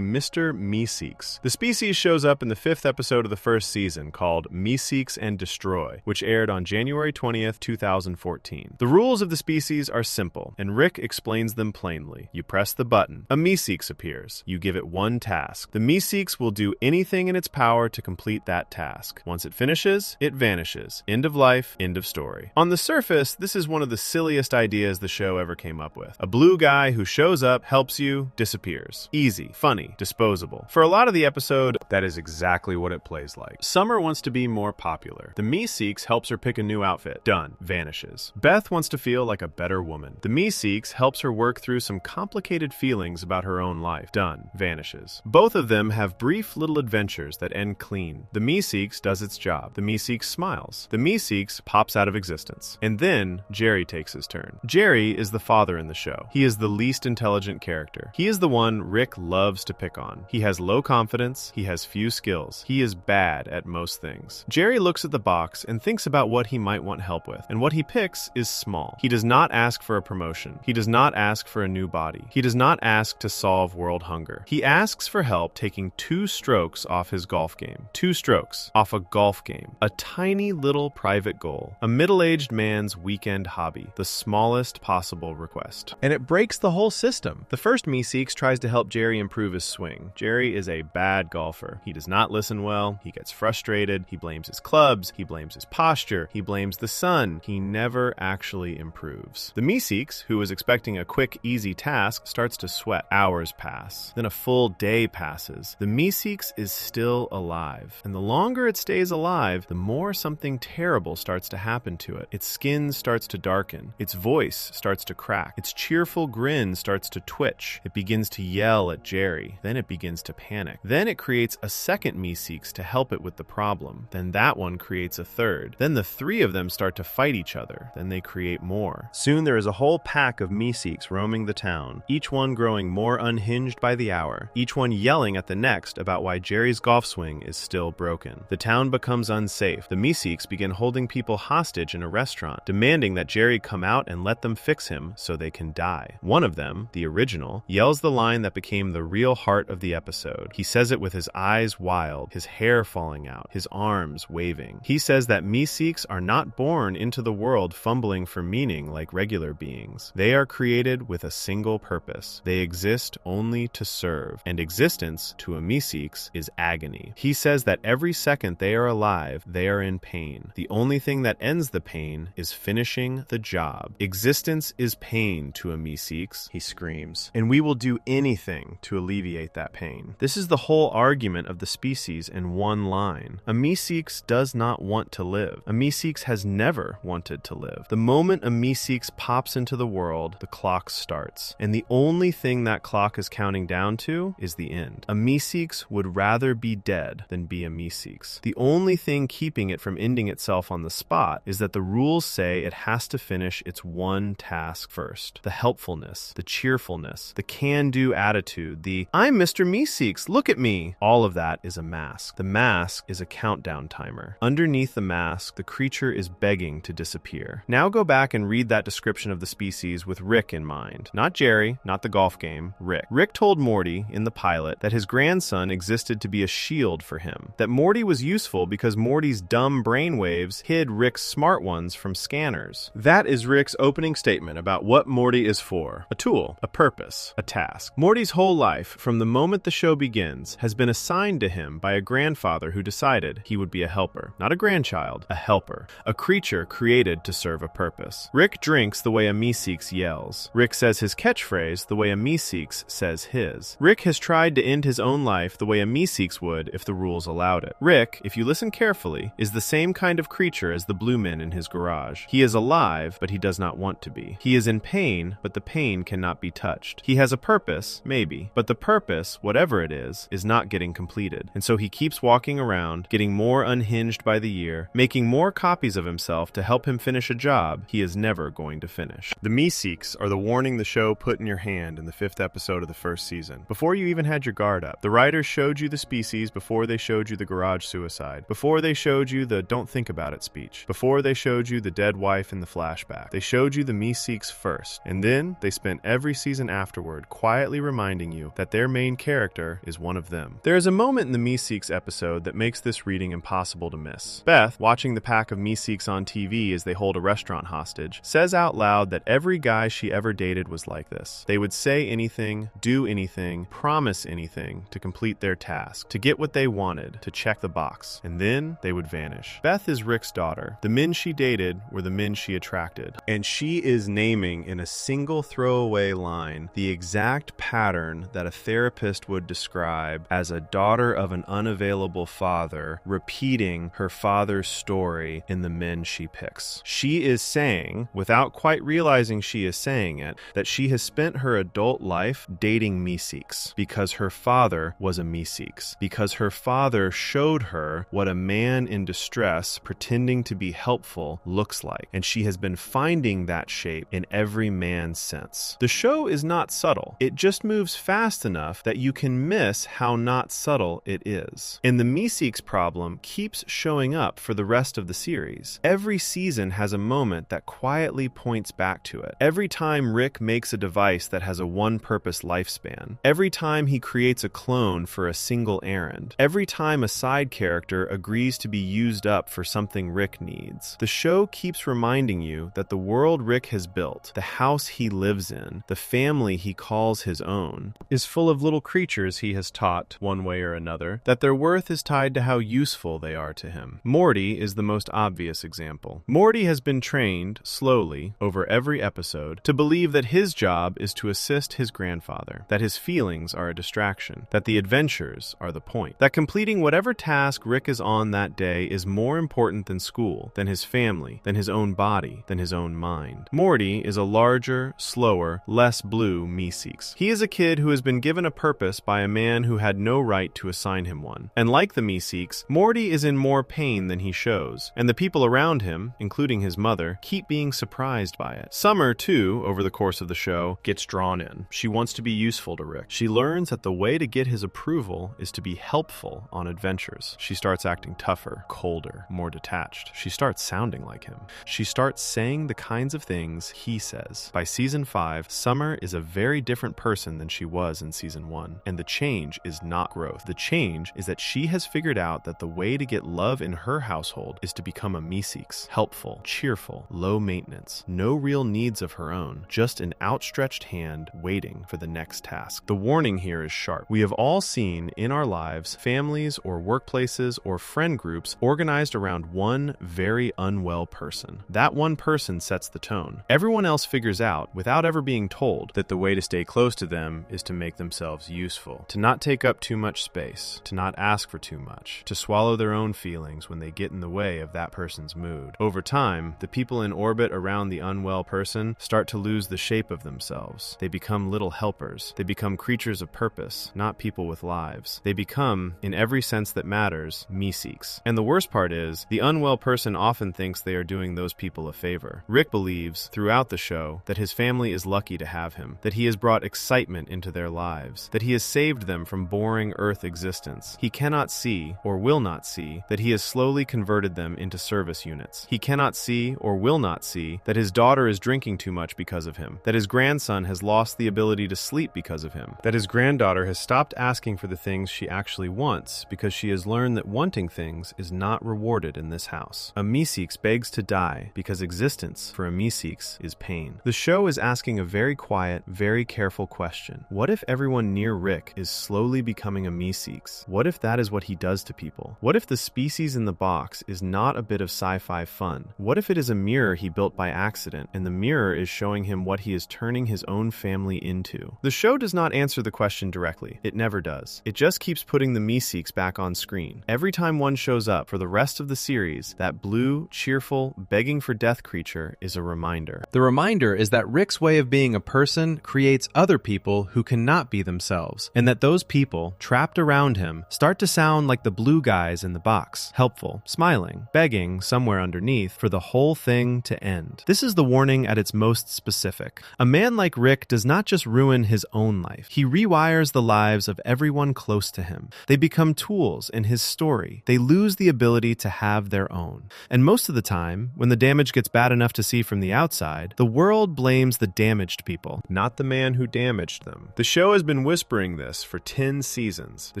Mr. Meeseeks. The species shows up in the 5th episode of the first season called Meeseeks and Destroy, which aired on January 20th, 2014. The rules of the species are simple, and Rick explains them plainly. You press the button. A Meeseeks appears. You give it one task. The Meeseeks will do anything in its power to complete that task. Once it finishes, it vanishes. End of life, end of story. On the surface, this is one of the silliest ideas the show ever came up with. A blue guy who shows up, helps you, disappears. Easy, funny, disposable. For a lot of the episode, that is exactly what it plays like. Summer wants to be more popular. The Meeseeks helps her pick a new outfit. Done. Vanishes. Beth wants to feel like a better woman. The Meeseeks helps her work through some complicated feelings about her own life. Done. Vanishes. Both of them have brief little adventures that end clean. The Meeseeks does its job. The Meeseeks smiles. The Meeseeks pops out of existence. And then Jerry takes his turn. Jerry is the father in the show. He is the least intelligent character. He is the one Rick loves to pick on. He has low confidence. He has few skills. He is bad at most things. Jerry looks at the box and thinks about what he might want help with, and what he picks is small. He does not ask for a promotion. He does not ask for a new body. He does not ask to solve world hunger. He asks for help taking 2 strokes off his golf game. 2 strokes off a golf game. A tiny little private goal. A middle-aged man's weekend hobby. The smallest possible request. And it breaks the whole system. The first Meeseeks tries to help Jerry improve his swing. Jerry is a bad golfer. He does not listen well. He gets frustrated. He blames his clubs. He blames his posture. He blames the sun. He never actually improves. The Meeseeks, who was expecting a quick, easy task, starts to sweat. Hours pass. Then a full day passes. The Meeseeks is still alive. And the longer it stays alive, the more something terrible starts to happen to it. Its skin starts to darken. Its voice starts to crack. Its cheerful grin starts to twitch. It begins to yell at Jerry. Then it begins to panic. Then it creates a second Meeseeks to help it with the problem. Then that one creates a third. Then the 3 of them start to fight each other. Then they create more. Soon there is a whole pack of Meeseeks roaming the town, each one growing more unhinged by the hour, each one yelling at the next about why Jerry's golf swing is still broken. The town becomes unsafe. The Meeseeks begin holding people hostage in a restaurant, demanding that Jerry come out and let them fix him so they can die. One of them, the original, yells the line that became the real heart of the episode. He says it with his eyes wild, his hair falling out, his arms waving. He says that Meeseeks are not born into the world fumbling for meaning like regular beings. They are created with a single purpose. They exist only to serve, and existence to a Meeseeks is agony. He says that every second they are alive, they are in pain. The only thing that ends the pain is finishing the job. Existence is pain to a Meeseeks, he screams, and we will do anything to alleviate that pain. This is the whole argument of the species in one line. A Meeseeks does not want to live. A Meeseeks has never wanted to live. The moment a Meeseeks pops into the world, the clock starts, and the only thing that clock is counting down to is the end. A Meeseeks would rather be dead than be a Meeseeks. The only thing keeping it from ending itself on the spot is that the rules say it has to finish its one task first. The helpfulness, the cheerfulness, the can-do attitude, the "I'm Mr. Meeseeks, look at me." All of that is a mask. The mask is a countdown timer. Underneath the mask, the creature is begging to disappear. Now go back and read that description of the species with Rick in mind. Not Jerry, not the golf game, Rick. Rick told Morty in the pilot that his grandson existed to be a shield for him. That Morty was useful because Morty's dumb brainwaves hid Rick's smart ones from scanners. That is Rick's opening statement about what Morty is for. A tool, a purpose, a task. Morty's whole life, from the moment the show begins, has been assigned to him by a grandfather who decided he would be a helper. Not a grandchild, a helper. A creature created to serve a purpose. Rick drinks the way a Meeseeks yells. Rick says his catchphrase the way a Meeseeks says his. Rick has tried to end his own life the way a Meeseeks would if the rules allowed it. Rick, if you listen carefully, is the same kind of creature as the blue men in his garage. He is alive, but he does not want to be. He is in pain, but the pain cannot be touched. He has a purpose, maybe, but the purpose, whatever it is not getting completed. And so he keeps walking around, getting more unhinged by the year, making more copies of himself to help him finish a job he is never going to finish. The Meeseeks are the warning the show put in your hand in the 5th episode of the first season, before you even had your guard up. The writers showed you the species before they showed you the garage suicide, before they showed you the don't think about it speech, before they showed you the dead wife in the flashback. They showed you the Meeseeks first, and then they spent every season afterward quietly reminding you that their main character is one of them. There is a moment in the Meeseeks episode that makes this reading impossible to miss. Beth, watching the pack of Meeseeks on TV as they hold a restaurant hostage, says out loud that every guy she ever dated was like this. They would say anything, do anything, promise anything to complete their task, to get what they wanted, to check the box, and then they would vanish. Beth is Rick's daughter. The men she dated were the men she attracted, and she is naming in a single throwaway line the exact pattern that a therapist would describe as a daughter of an unavailable father repeating her father's story in the men she picks. She is saying, without quite realizing she is saying it, that she has spent her adult life dating Meeseeks because her father was a Meeseeks, because her father showed her what a man in distress pretending to be helpful looks like, and she has been finding that shape in every man's sense. The show is not subtle. It just moves fast enough that you can miss how not subtle it is. And the Meeseeks problem keeps showing up for the rest of the series. Every season has a moment that quietly points back to it. Every time Rick makes a device that has a one-purpose lifespan. Every time he creates a clone for a single errand. Every time a side character agrees to be used up for something Rick needs. The show keeps reminding you that the world Rick has built, the house he lives in, the family he calls his own, is full of little creatures he has taught, one way or another, that their worth is tied to how useful they are to him. Morty is the most obvious example. Morty has been trained, slowly, over every episode, to believe that his job is to assist his grandfather, that his feelings are a distraction, that the adventures are the point, that completing whatever task Rick is on that day is more important than school, than his family, than his own body, than his own mind. Morty is a larger, slower, less blue Meeseeks. He is a kid who has been given a purpose by a man who had no right to assign him one. And like the Meeseeks, Morty is in more pain than he shows, and the people around him, including his mother, keep being surprised by it. Summer, too, over the course of the show, gets drawn in. She wants to be useful to Rick. She learns that the way to get his approval is to be helpful on adventures. She starts acting tougher, colder, more detached. She starts sounding like him. She starts saying the kinds of things he says. By season 5, Summer is a very different person than she was in season 1, and the change is not growth. The change is that she has figured out that the way to get love in her household is to become a Meeseeks, helpful, cheerful, low maintenance, no real needs of her own, just an outstretched hand waiting for the next task. The warning here is sharp. We have all seen in our lives families or workplaces or friend groups organized around one very unwell person. That one person sets the tone. Everyone else figures out, without ever being told, that the way to stay close to them is to make themselves useful, to not take up too much space, to not ask for too much, to swallow their own feelings when they get in the way of that person's mood. Over time, the people in orbit around the unwell person start to lose the shape of themselves. They become little helpers. They become creatures of purpose, not people with lives. They become, in every sense that matters, Meeseeks. And the worst part is, the unwell person often thinks they are doing those people a favor. Rick believes, throughout the show, that his family is lucky to have him, that he has brought excitement into their lives, that he has saved them from boring Earth existence. He cannot see, or will not see, that he has slowly converted them into service units. He cannot see, or will not see, that his daughter is drinking too much because of him, that his grandson has lost the ability to sleep because of him, that his granddaughter has stopped asking for the things she actually wants because she has learned that wanting things is not rewarded in this house. A Meeseeks begs to die because existence for a Meeseeks is pain. The show is asking a very quiet, very careful question. What if everyone near Rick is slowly becoming a Meeseeks? What if that is what he does to people? What if the species in the box is not a bit of sci-fi fun? What if it is a mirror he built by accident, and the mirror is showing him what he is turning his own family into? The show does not answer the question directly. It never does. It just keeps putting the Meeseeks back on screen. Every time one shows up for the rest of the series, that blue, cheerful, begging for death creature is a reminder. The reminder is that Rick's way of being a person creates other people who cannot be themselves, and that those people, trapped around him, start to sound like the blue guys in the box, helpful, smiling, begging somewhere underneath for the whole thing to end. This is the warning at its most specific. A man like Rick does not just ruin his own life. He rewires the lives of everyone close to him. They become tools in his story. They lose the ability to have their own. And most of the time, when the damage gets bad enough to see from the outside, the world blames the damaged people, not the man who damaged them. The show has been whispering this for 10 seasons. The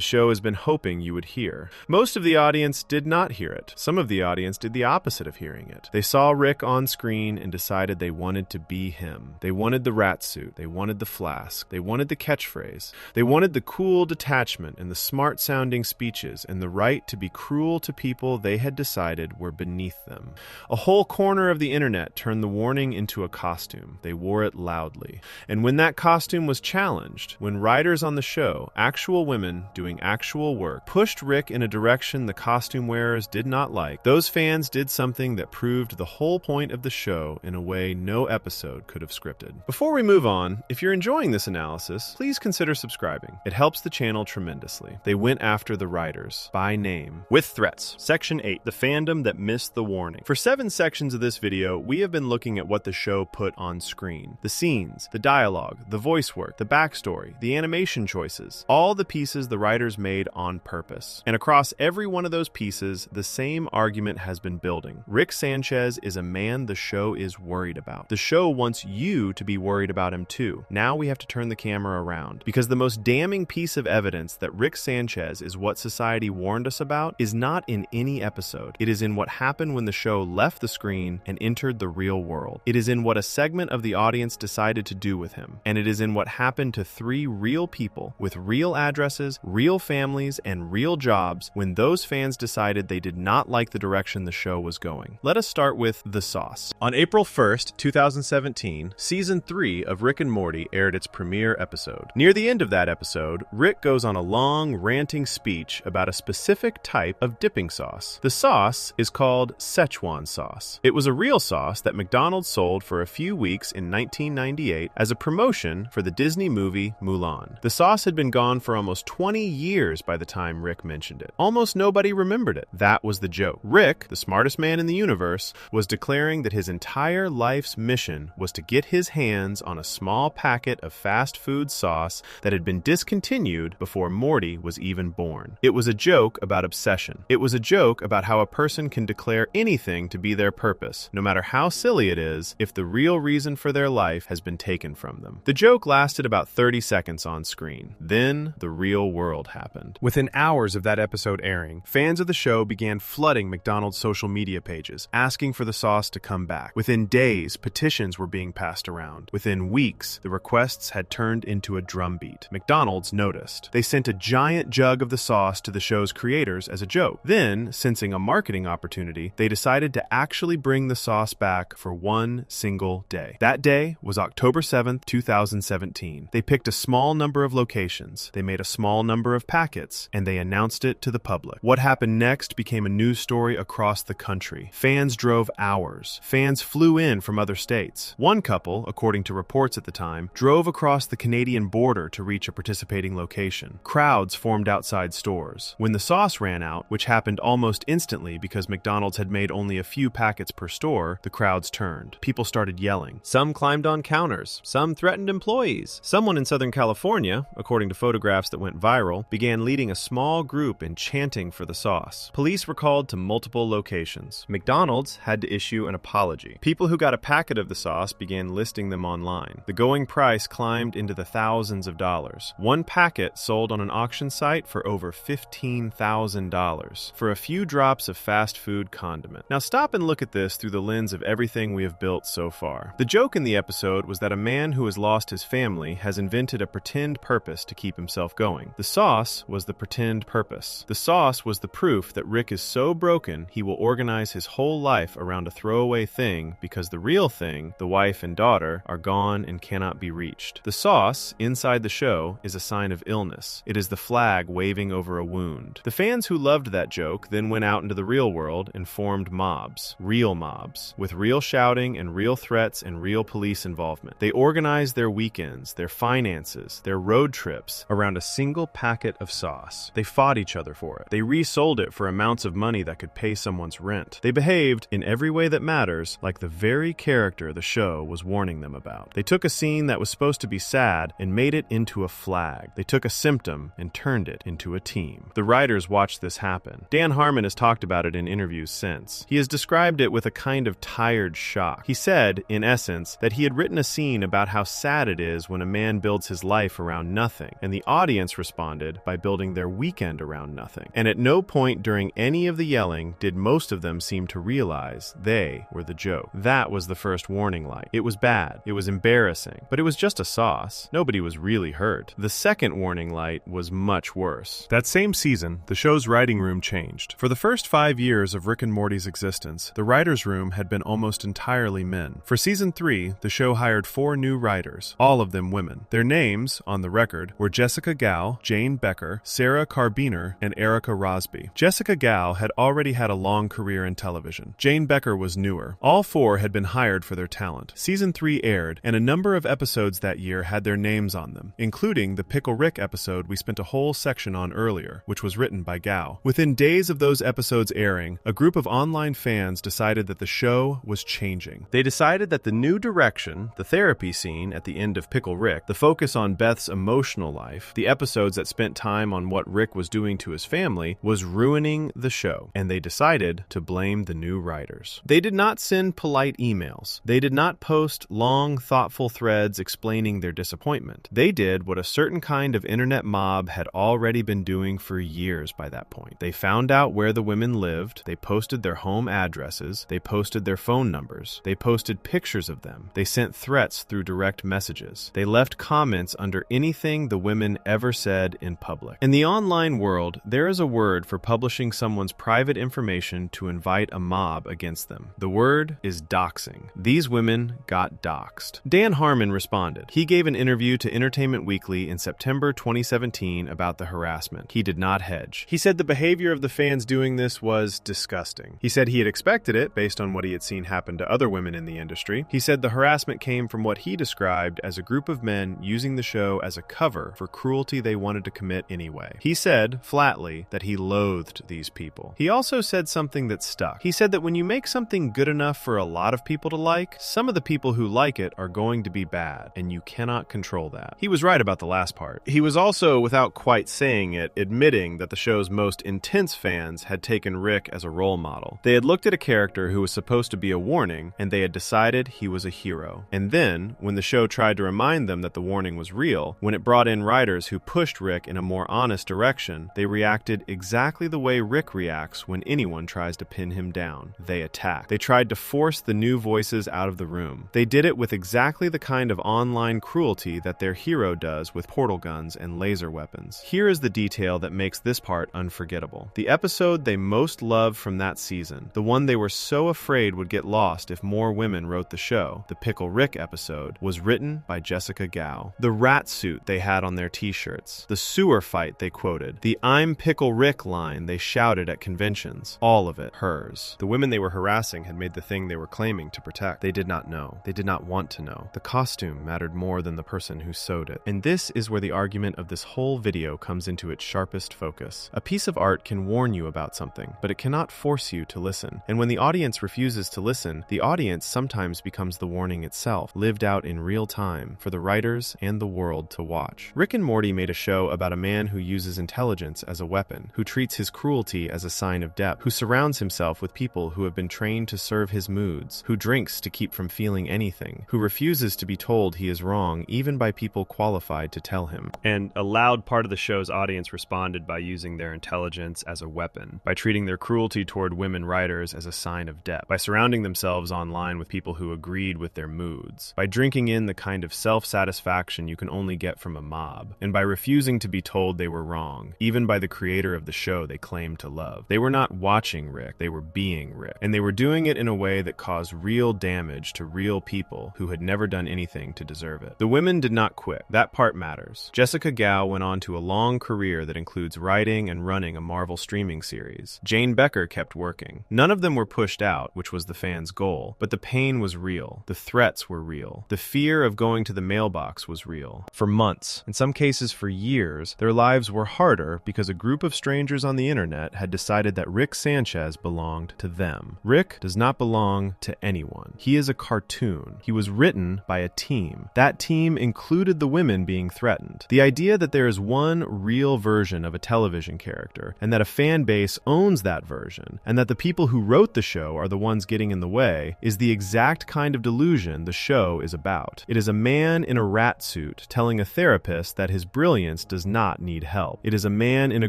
show has been hoping you would hear. Most of the audience did not hear it. Some of the audience did the opposite of hearing it. They saw Rick on screen and decided they wanted to be him. They wanted the rat suit. They wanted the flask. They wanted the catchphrase. They wanted the cool detachment and the smart-sounding speeches and the right to be cruel to people they had decided were beneath them. A whole corner of the internet turned the warning into a costume. They wore it loudly. And when that costume was challenged, when writers on the show, actual women doing actual work, pushed Rick in a direction the costume wearers did not like, those fans did something that proved the whole point of the show in a way no episode could have scripted. Before we move on, if you're enjoying this analysis, please consider subscribing. It helps the channel tremendously. They went after the writers, by name. With threats. Section 8, the fandom that missed the warning. For 7 sections of this video, we have been looking at what the show put on screen. The scenes, the dialogue, the voice work, the backstory, the animation choices, all the pieces the writers made on purpose. And across every one of those pieces, the same argument has been building. Rick Sanchez is a man the show is worried about. The show wants you to be worried about him too. Now we have to turn the camera around, because the most damning piece of evidence that Rick Sanchez is what society warned us about is not in any episode. It is in what happened when the show left the screen and entered the real world. It is in what a segment of the audience decided to do with him. And it is in what happened to 3 real people with real addresses, real families, and real jobs when those fans decided they did not like the direction the show was going. Let us start with The Sauce. On April 1st, 2017, Season 3 of Rick and Morty aired its premiere episode. Near the end of that episode, Rick goes on a long, ranting speech about a specific type of dipping sauce. The sauce is called Szechuan sauce. It was a real sauce that McDonald's sold for a few weeks in 1998 as a promotion for the Disney movie Mulan. The sauce had been gone for almost 20 years by the time Rick mentioned it. Almost nobody remembered it. That was the joke. Rick, the smartest man in the universe, was declaring that his entire life's mission was to get his hands on a small packet of fast food sauce that had been discontinued before Morty was even born. It was a joke about obsession. It was a joke about how a person can declare anything to be their purpose, no matter how silly it is, if the real reason for their life has been taken from them. The joke lasted about 30 seconds on screen. Then the real world happened. Within hours of that episode airing, fans of the show began flooding McDonald's social media pages, asking for the sauce to come back. Within days, petitions were being passed around. Within weeks, the requests had turned into a drumbeat. McDonald's noticed. They sent a giant jug of the sauce to the show's creators as a joke. Then, sensing a marketing opportunity, they decided to actually bring the sauce back for one single day. That day was October 7th, 2017. They picked a small number of locations, they made a small number of packets, and they announced it to the public. What happened next became a news story across the country. Fans drove hours. Fans flew in from other states. One couple, according to reports at the time, drove across the Canadian border to reach a participating location. Crowds formed outside stores. When the sauce ran out, which happened almost instantly because McDonald's had made only a few packets per store, the crowds turned. People started yelling. Some climbed on counters. Some threatened employees. Someone in Southern California, according to photographs that went viral, began leading a small group in chanting for the sauce. Police were called to multiple locations. McDonald's had to issue an apology. People who got a packet of the sauce began listing them online. The going price climbed into the thousands of dollars. One packet sold on an auction site for over $15,000 for a few drops of fast food condiment. Now stop and look at this through the lens of everything we have built so far. The joke in the episode was that a man who has lost his family has invented a pretend purpose to keep himself going. The sauce was the pretend purpose. The sauce was the proof that Rick is so broken he will organize his whole life around a throwaway thing because the real thing, the wife and daughter, are gone and cannot be reached. The sauce, inside the show, is a sign of illness. It is the flag waving over a wound. The fans who loved that joke then went out into the real world and formed mobs, real mobs, with real shouting and real threats and real police involvement. They organized their weekends, their finances, their road trips around a single packet of sauce. They fought each other for it. They resold it for amounts of money that could pay someone's rent. They behaved, in every way that matters, like the very character the show was warning them about. They took a scene that was supposed to be sad and made it into a flag. They took took a symptom and turned it into a team. The writers watched this happen. Dan Harmon has talked about it in interviews since. He has described it with a kind of tired shock. He said, in essence, that he had written a scene about how sad it is when a man builds his life around nothing, and the audience responded by building their weekend around nothing. And at no point during any of the yelling did most of them seem to realize they were the joke. That was the first warning light. It was bad. It was embarrassing. But it was just a sauce. Nobody was really hurt. The second warning light was much worse. That same season, the show's writing room changed. For the first 5 years of Rick and Morty's existence, the writer's room had been almost entirely men. For season 3, the show hired 4 new writers, all of them women. Their names, on the record, were Jessica Gao, Jane Becker, Sarah Carbiner, and Erica Rosby. Jessica Gao had already had a long career in television. Jane Becker was newer. All 4 had been hired for their talent. Season 3 aired, and a number of episodes that year had their names on them, including the Pickle Rick episode we spent a whole section on earlier, which was written by Gao. Within days of those episodes airing, a group of online fans decided that the show was changing. They decided that the new direction, the therapy scene at the end of Pickle Rick, the focus on Beth's emotional life, the episodes that spent time on what Rick was doing to his family, was ruining the show, and they decided to blame the new writers. They did not send polite emails. They did not post long, thoughtful threads explaining their disappointment. They did what a certain kind of internet mob had already been doing for years by that point. They found out where the women lived, they posted their home addresses, they posted their phone numbers, they posted pictures of them, they sent threats through direct messages, they left comments under anything the women ever said in public. In the online world, there is a word for publishing someone's private information to invite a mob against them. The word is doxing. These women got doxed. Dan Harmon responded. He gave an interview to Entertainment Weekly in September 2017 about the harassment. He did not hedge. He said the behavior of the fans doing this was disgusting. He said he had expected it based on what he had seen happen to other women in the industry. He said the harassment came from what he described as a group of men using the show as a cover for cruelty they wanted to commit anyway. He said, flatly, that he loathed these people. He also said something that stuck. He said that when you make something good enough for a lot of people to like, some of the people who like it are going to be bad, and you cannot control that. He was right about the last part. He was also, without quite saying it, admitting that the show's most intense fans had taken Rick as a role model. They had looked at a character who was supposed to be a warning, and they had decided he was a hero. And then, when the show tried to remind them that the warning was real, when it brought in writers who pushed Rick in a more honest direction, they reacted exactly the way Rick reacts when anyone tries to pin him down. They attack. They tried to force the new voices out of the room. They did it with exactly the kind of online cruelty that their hero does with portal guns and laser weapons. Here is the detail that makes this part unforgettable. The episode they most loved from that season, the one they were so afraid would get lost if more women wrote the show, the Pickle Rick episode, was written by Jessica Gao. The rat suit they had on their t-shirts, the sewer fight they quoted, the "I'm Pickle Rick" line they shouted at conventions, all of it hers. The women they were harassing had made the thing they were claiming to protect. They did not know. They did not want to know. The costume mattered more than the person who sewed it. And this is where the argument of this whole video comes into its sharpest focus. A piece of art can warn you about something, but it cannot force you to listen. And when the audience refuses to listen, the audience sometimes becomes the warning itself, lived out in real time for the writers and the world to watch. Rick and Morty made a show about a man who uses intelligence as a weapon, who treats his cruelty as a sign of depth, who surrounds himself with people who have been trained to serve his moods, who drinks to keep from feeling anything, who refuses to be told he is wrong even by people qualified to tell him. And a loud part of the show's audience responded by using their intelligence as a weapon, by treating their cruelty toward women writers as a sign of depth, by surrounding themselves online with people who agreed with their moods, by drinking in the kind of self-satisfaction you can only get from a mob, and by refusing to be told they were wrong, even by the creator of the show they claimed to love. They were not watching Rick, they were being Rick, and they were doing it in a way that caused real damage to real people who had never done anything to deserve it. The women did not quit. That part matters. Jessica Gao went on to a long career that includes writing and running a Marvel streaming series. Jane Becker kept working. None of them were pushed out, which was the fans' goal, but the pain was real. The threats were real. The fear of going to the mailbox was real. For months, in some cases for years, their lives were harder because a group of strangers on the internet had decided that Rick Sanchez belonged to them. Rick does not belong to anyone. He is a cartoon. He was written by a team. That team included the women being threatened. The idea that there is one real version of a television character, and that a fan base owns that version, and that the people who wrote the show are the ones getting in the way, is the exact kind of delusion the show is about. It is a man in a rat suit telling a therapist that his brilliance does not need help. It is a man in a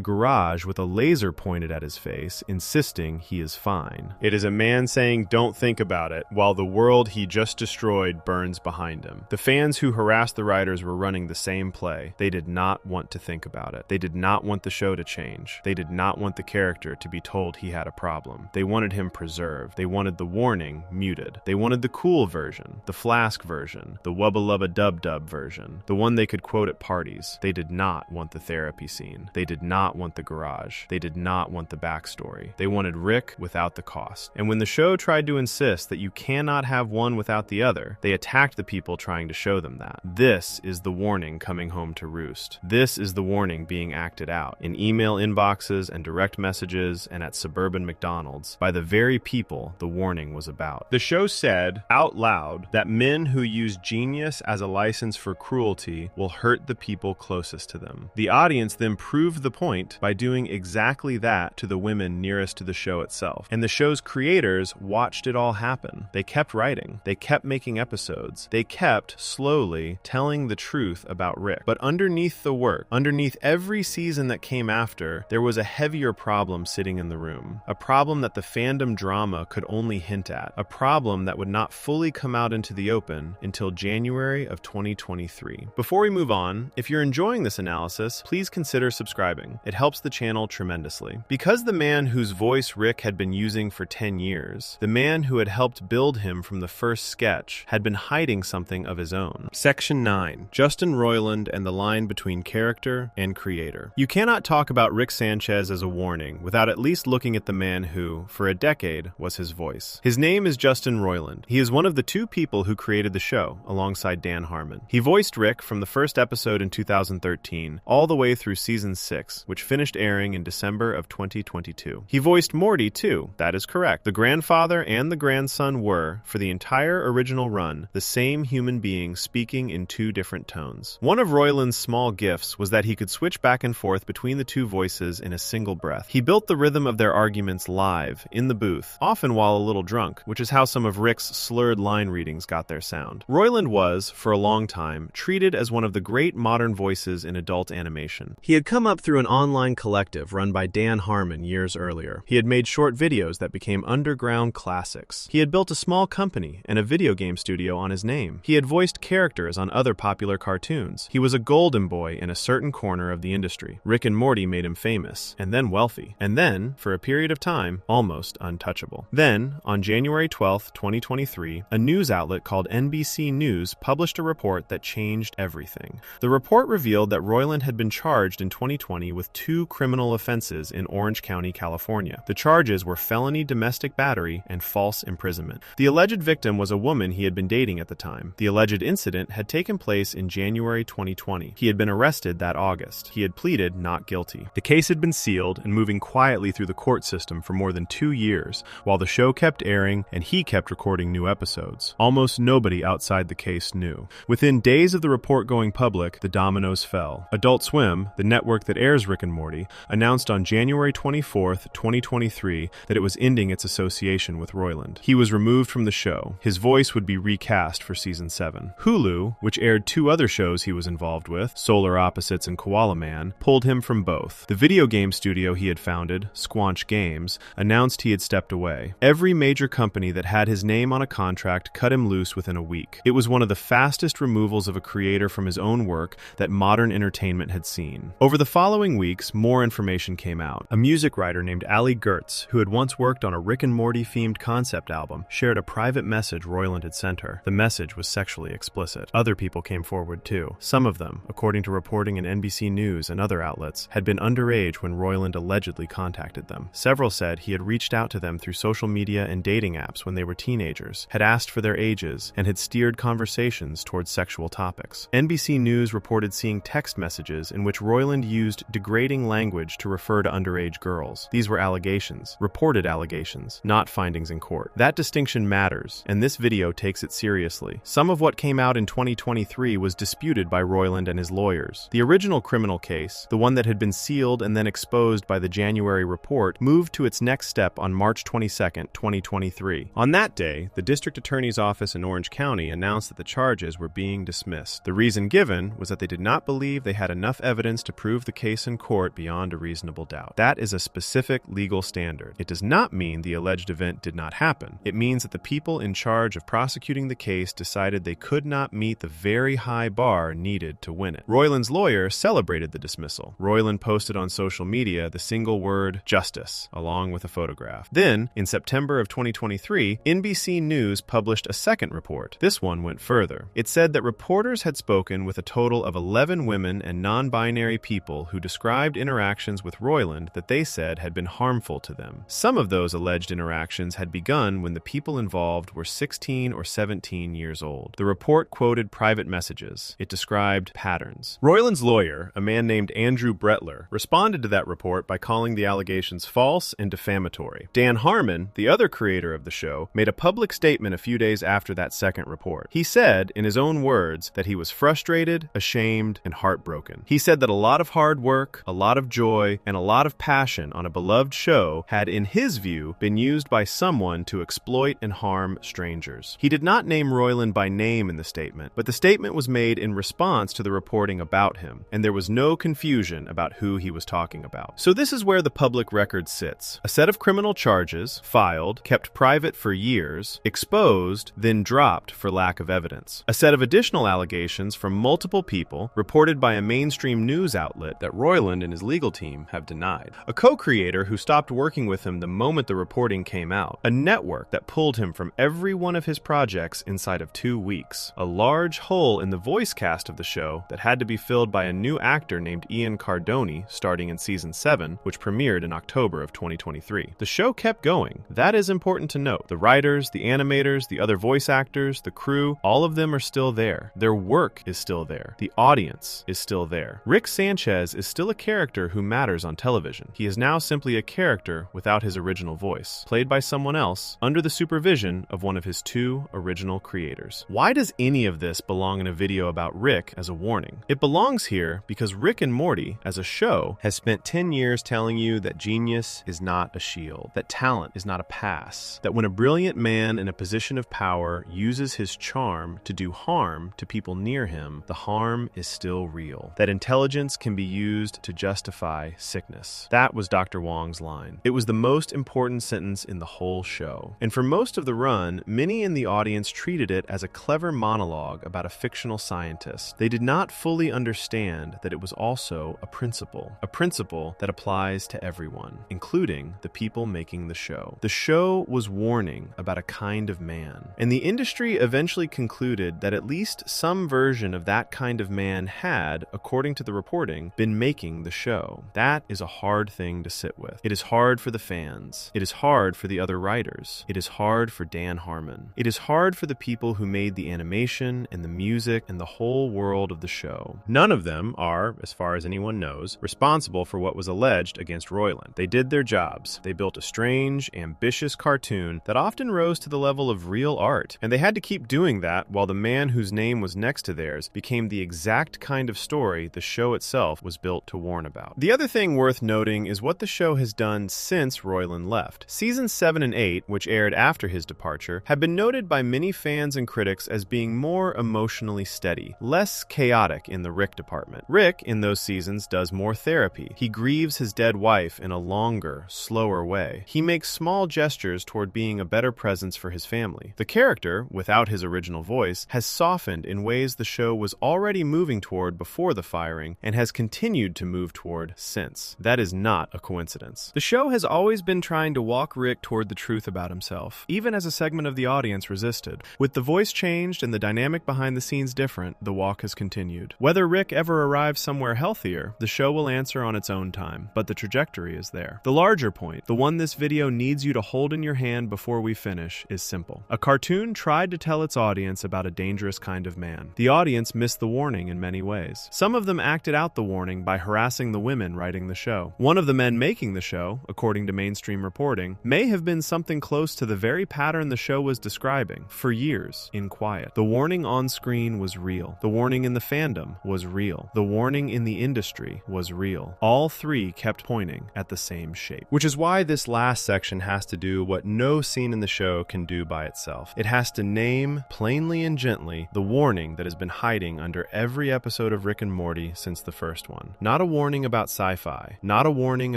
garage with a laser pointed at his face, insisting he is fine. It is a man saying, "Don't think about it," while the world he just destroyed burns behind him. The fans who harassed the writers were running the same play. They did not want to think about it. They did not want the show to change. They did not want the character to be told he had a problem. They wanted him preserved. They wanted the warning muted. They wanted the cool version, the Flask version, the Wubba Lubba Dub Dub version, the one they could quote at parties. They did not want the therapy scene. They did not want the garage. They did not want the backstory. They wanted Rick without the cost. And when the show tried to insist that you cannot have one without the other, they attacked the people trying to show them that. This is the warning coming home to roost. This is the warning being acted out in email inboxes and direct messages and at suburban McDonald's by the very people the warning was about. The show said out loud that men who use genius as a license for cruelty will hurt the people closest to them. The audience then proved the point by doing exactly that to the women nearest to the show itself. And the show's creators watched it all happen. They kept writing. They kept making episodes. They kept slowly telling the truth about Rick. But underneath the work, underneath every season that came after, there was a heavier problem sitting in the room. A problem that the fandom drama could only hint at. A problem that would not fully come out into the open until January of 2023. Before we move on, if you're enjoying this analysis, please consider subscribing. It helps the channel tremendously. Because the man whose voice Rick had been using for 10 years, the man who had helped build him from the first sketch, had been hiding something of his own. Section 9. Justin Roiland and the line between character and creator. You cannot talk about Rick Sanchez as a warning without at least looking at the man who, for a decade, was his voice. His name is Justin Roiland. He is one of the two people who created the show, alongside Dan Harmon. He voiced Rick from the first episode in 2013, all the way through season 6, which finished airing in December of 2022. He voiced Morty, too. That is correct. The grandfather and the grandson were, for the entire original run, the same human being speaking in two different tones. One of Roiland's small gifts was that he could switch back and forth between the two voices in a single breath. He built the rhythm of their arguments live, in the booth, often while a little drunk, which is how some of Rick's slurred line readings got their sound. Roiland was, for a long time, treated as one of the great modern voices in adult animation. He had come up through an online collective run by Dan Harmon years earlier. He had made short videos that became underground classics. He had built a small company and a video game studio on his name. He had voiced characters on other popular cartoons. He was a golden boy in a certain corner of the industry. Rick and Morty made him famous, and then wealthy, and then, for a period of time, almost untouchable. Then, on January 12th, 2023, a news outlet called NBC News published a report that changed everything. The report revealed that Roiland had been charged in 2020 with 2 criminal offenses in Orange County, California. The charges were felony domestic battery and false imprisonment. The alleged victim was a woman he had been dating at the time. The alleged incident had taken place in January 2020. He had been arrested that August. He had pleaded not guilty. The case had been sealed and moving quietly through the court system for more than 2 years, while the show kept airing and he kept recording new episodes. Almost nobody outside the case knew. Within days of the report going public, the dominoes fell. Adult Swim, the network that airs Rick and Morty, announced on January 24th, 2023, that it was ending its association with Roiland. He was removed from the show. His voice would be recast for season 7. Hulu, which aired 2 other shows he was involved with, Solar Opposites and Koala Man, pulled him from both. The video game studio he had founded, Squanch Games, announced he had stepped away. Every major company that had his name on a contract cut him loose within a week. It was one of the fastest removals of a creator from his own work that modern entertainment had seen. Over the following weeks, more information came out. A music writer named Ali Gertz, who had once worked on a Rick and Morty-themed concept album, shared a private message Roiland had sent her. The message was sexually explicit. Other people came forward too. Some of them, according to reporting in NBC News and other outlets, had been underage when Roiland allegedly contacted them. Several said he had reached out to them through social media and dating apps when they were teenagers, had asked for their ages, and had steered conversations towards sexual topics. NBC News reported seeing text messages in which Roiland used degrading language to refer to underage girls. These were allegations, reported allegations, not findings in court. That distinction matters, and this video takes it seriously. Some of what came out in 2023 was disputed by Roiland and his lawyers. The original criminal case, the one that had been sealed and then exposed by the January report, moved to its next step on March 22, 2023. On that day, the district attorney's office in Orange County announced that the charges were being dismissed. The reason given was that they did not believe they had enough evidence to prove the case in court beyond a reasonable doubt. That is a specific legal standard. It does not mean the alleged event did not happen. It means that the people in charge of prosecuting the case decided they could not meet the very high bar needed to win it. Roiland's lawyer celebrated the dismissal. Roiland posted on social media the single word "justice" along with a photograph. Then, in September of 2023, NBC News published a second report. This one went further. It said that reporters had spoken with a total of 11 women and non-binary people who described interactions with Roiland that they said had been harmful to them. Some of those alleged interactions had begun when the people involved were 16 or 17 years old. The report quoted private messages. It described patterns. Roiland's lawyer, a man named Andrew Brettler, responded to that report by calling the allegations false and defamatory. Dan Harmon, the other creator of the show, made a public statement a few days after that second report. He said, in his own words, that he was frustrated, ashamed, and heartbroken. He said that a lot of hard work, a lot of joy, and a lot of passion on a beloved show had, in his view, been used by someone to exploit and harm strangers. He did not name Roiland by name in the statement, but the statement was made in response to the reporting about him, and there was no confusion about who he was talking about. So this is where the public record sits. A set of criminal charges, filed, kept private for years, exposed, then dropped for lack of evidence. A set of additional allegations from multiple people, reported by a mainstream news outlet that Roiland and his legal team have denied. A co-creator who stopped working with him the moment the reporting came out. A network that pulled him from every one of his projects inside of 2 weeks. A large hole in the voice cast of the show that had to be filled by a new actor named Ian Cardoni starting in season 7, which premiered in October of 2023. The show kept going. That is important to note. The writers, the animators, the other voice actors, the crew, all of them are still there. Their work is still there. The audience is still there. Rick Sanchez is still a character who matters on television. He is now simply a character without his original voice, played by someone else, under the supervision of one of his 2 original creators. Why does any of this belong in a video about Rick as a warning? It belongs here because Rick and Morty, as a show, has spent 10 years telling you that genius is not a shield, that talent is not a pass, that when a brilliant man in a position of power uses his charm to do harm to people near him, the harm is still real, that intelligence can be used to justify sickness. That was Dr. Wong's line. It was the most important sentence in the whole show. And for most of the run, many in the audience treated it as a clever monologue about a fictional scientist. They did not fully understand that it was also a principle that applies to everyone, including the people making the show. The show was warning about a kind of man, and the industry eventually concluded that at least some version of that kind of man had, according to the reporting, been making the show. That is a hard thing to sit with. It is hard for the fans. It is hard for the other writers. It is hard for Dan Harmon. It is hard for the people who made the animation and the music and the whole world of the show. None of them are, as far as anyone knows, responsible for what was alleged against Roiland. They did their jobs. They built a strange, ambitious cartoon that often rose to the level of real art, and they had to keep doing that while the man whose name was next to theirs became the exact kind of story the show itself was built to warn about. The other thing worth noting is what the show has done since Roiland left. Seasons 7 and 8, which aired after his departure, have been noted by many fans and critics as being more emotionally steady, less chaotic in the Rick department. Rick, in those seasons, does more therapy. He grieves his dead wife in a longer, slower way. He makes small gestures toward being a better presence for his family. The character, without his original voice, has softened in ways the show was already moving toward before the firing and has continued to move toward since. That is not a coincidence. The show has always been trying to walk Rick toward the truth about himself, even as a segment of the audience resisted. With the voice changed and the dynamic behind the scenes different, the walk has continued. Whether Rick ever arrives somewhere healthier, the show will answer on its own time, but the trajectory is there. The larger point, the one this video needs you to hold in your hand before we finish, is simple. A cartoon tried to tell its audience about a dangerous kind of man. The audience missed the warning in many ways. Some of them acted out the warning by harassing the women writing the show. One of the men making the show, according to mainstream reporting, may have been something close to the very pattern the show was describing, for years, in quiet. The warning on screen was real. The warning in the fandom fandom was real. The warning in the industry was real. All three kept pointing at the same shape. Which is why this last section has to do what no scene in the show can do by itself. It has to name, plainly and gently, the warning that has been hiding under every episode of Rick and Morty since the first one. Not a warning about sci-fi, not a warning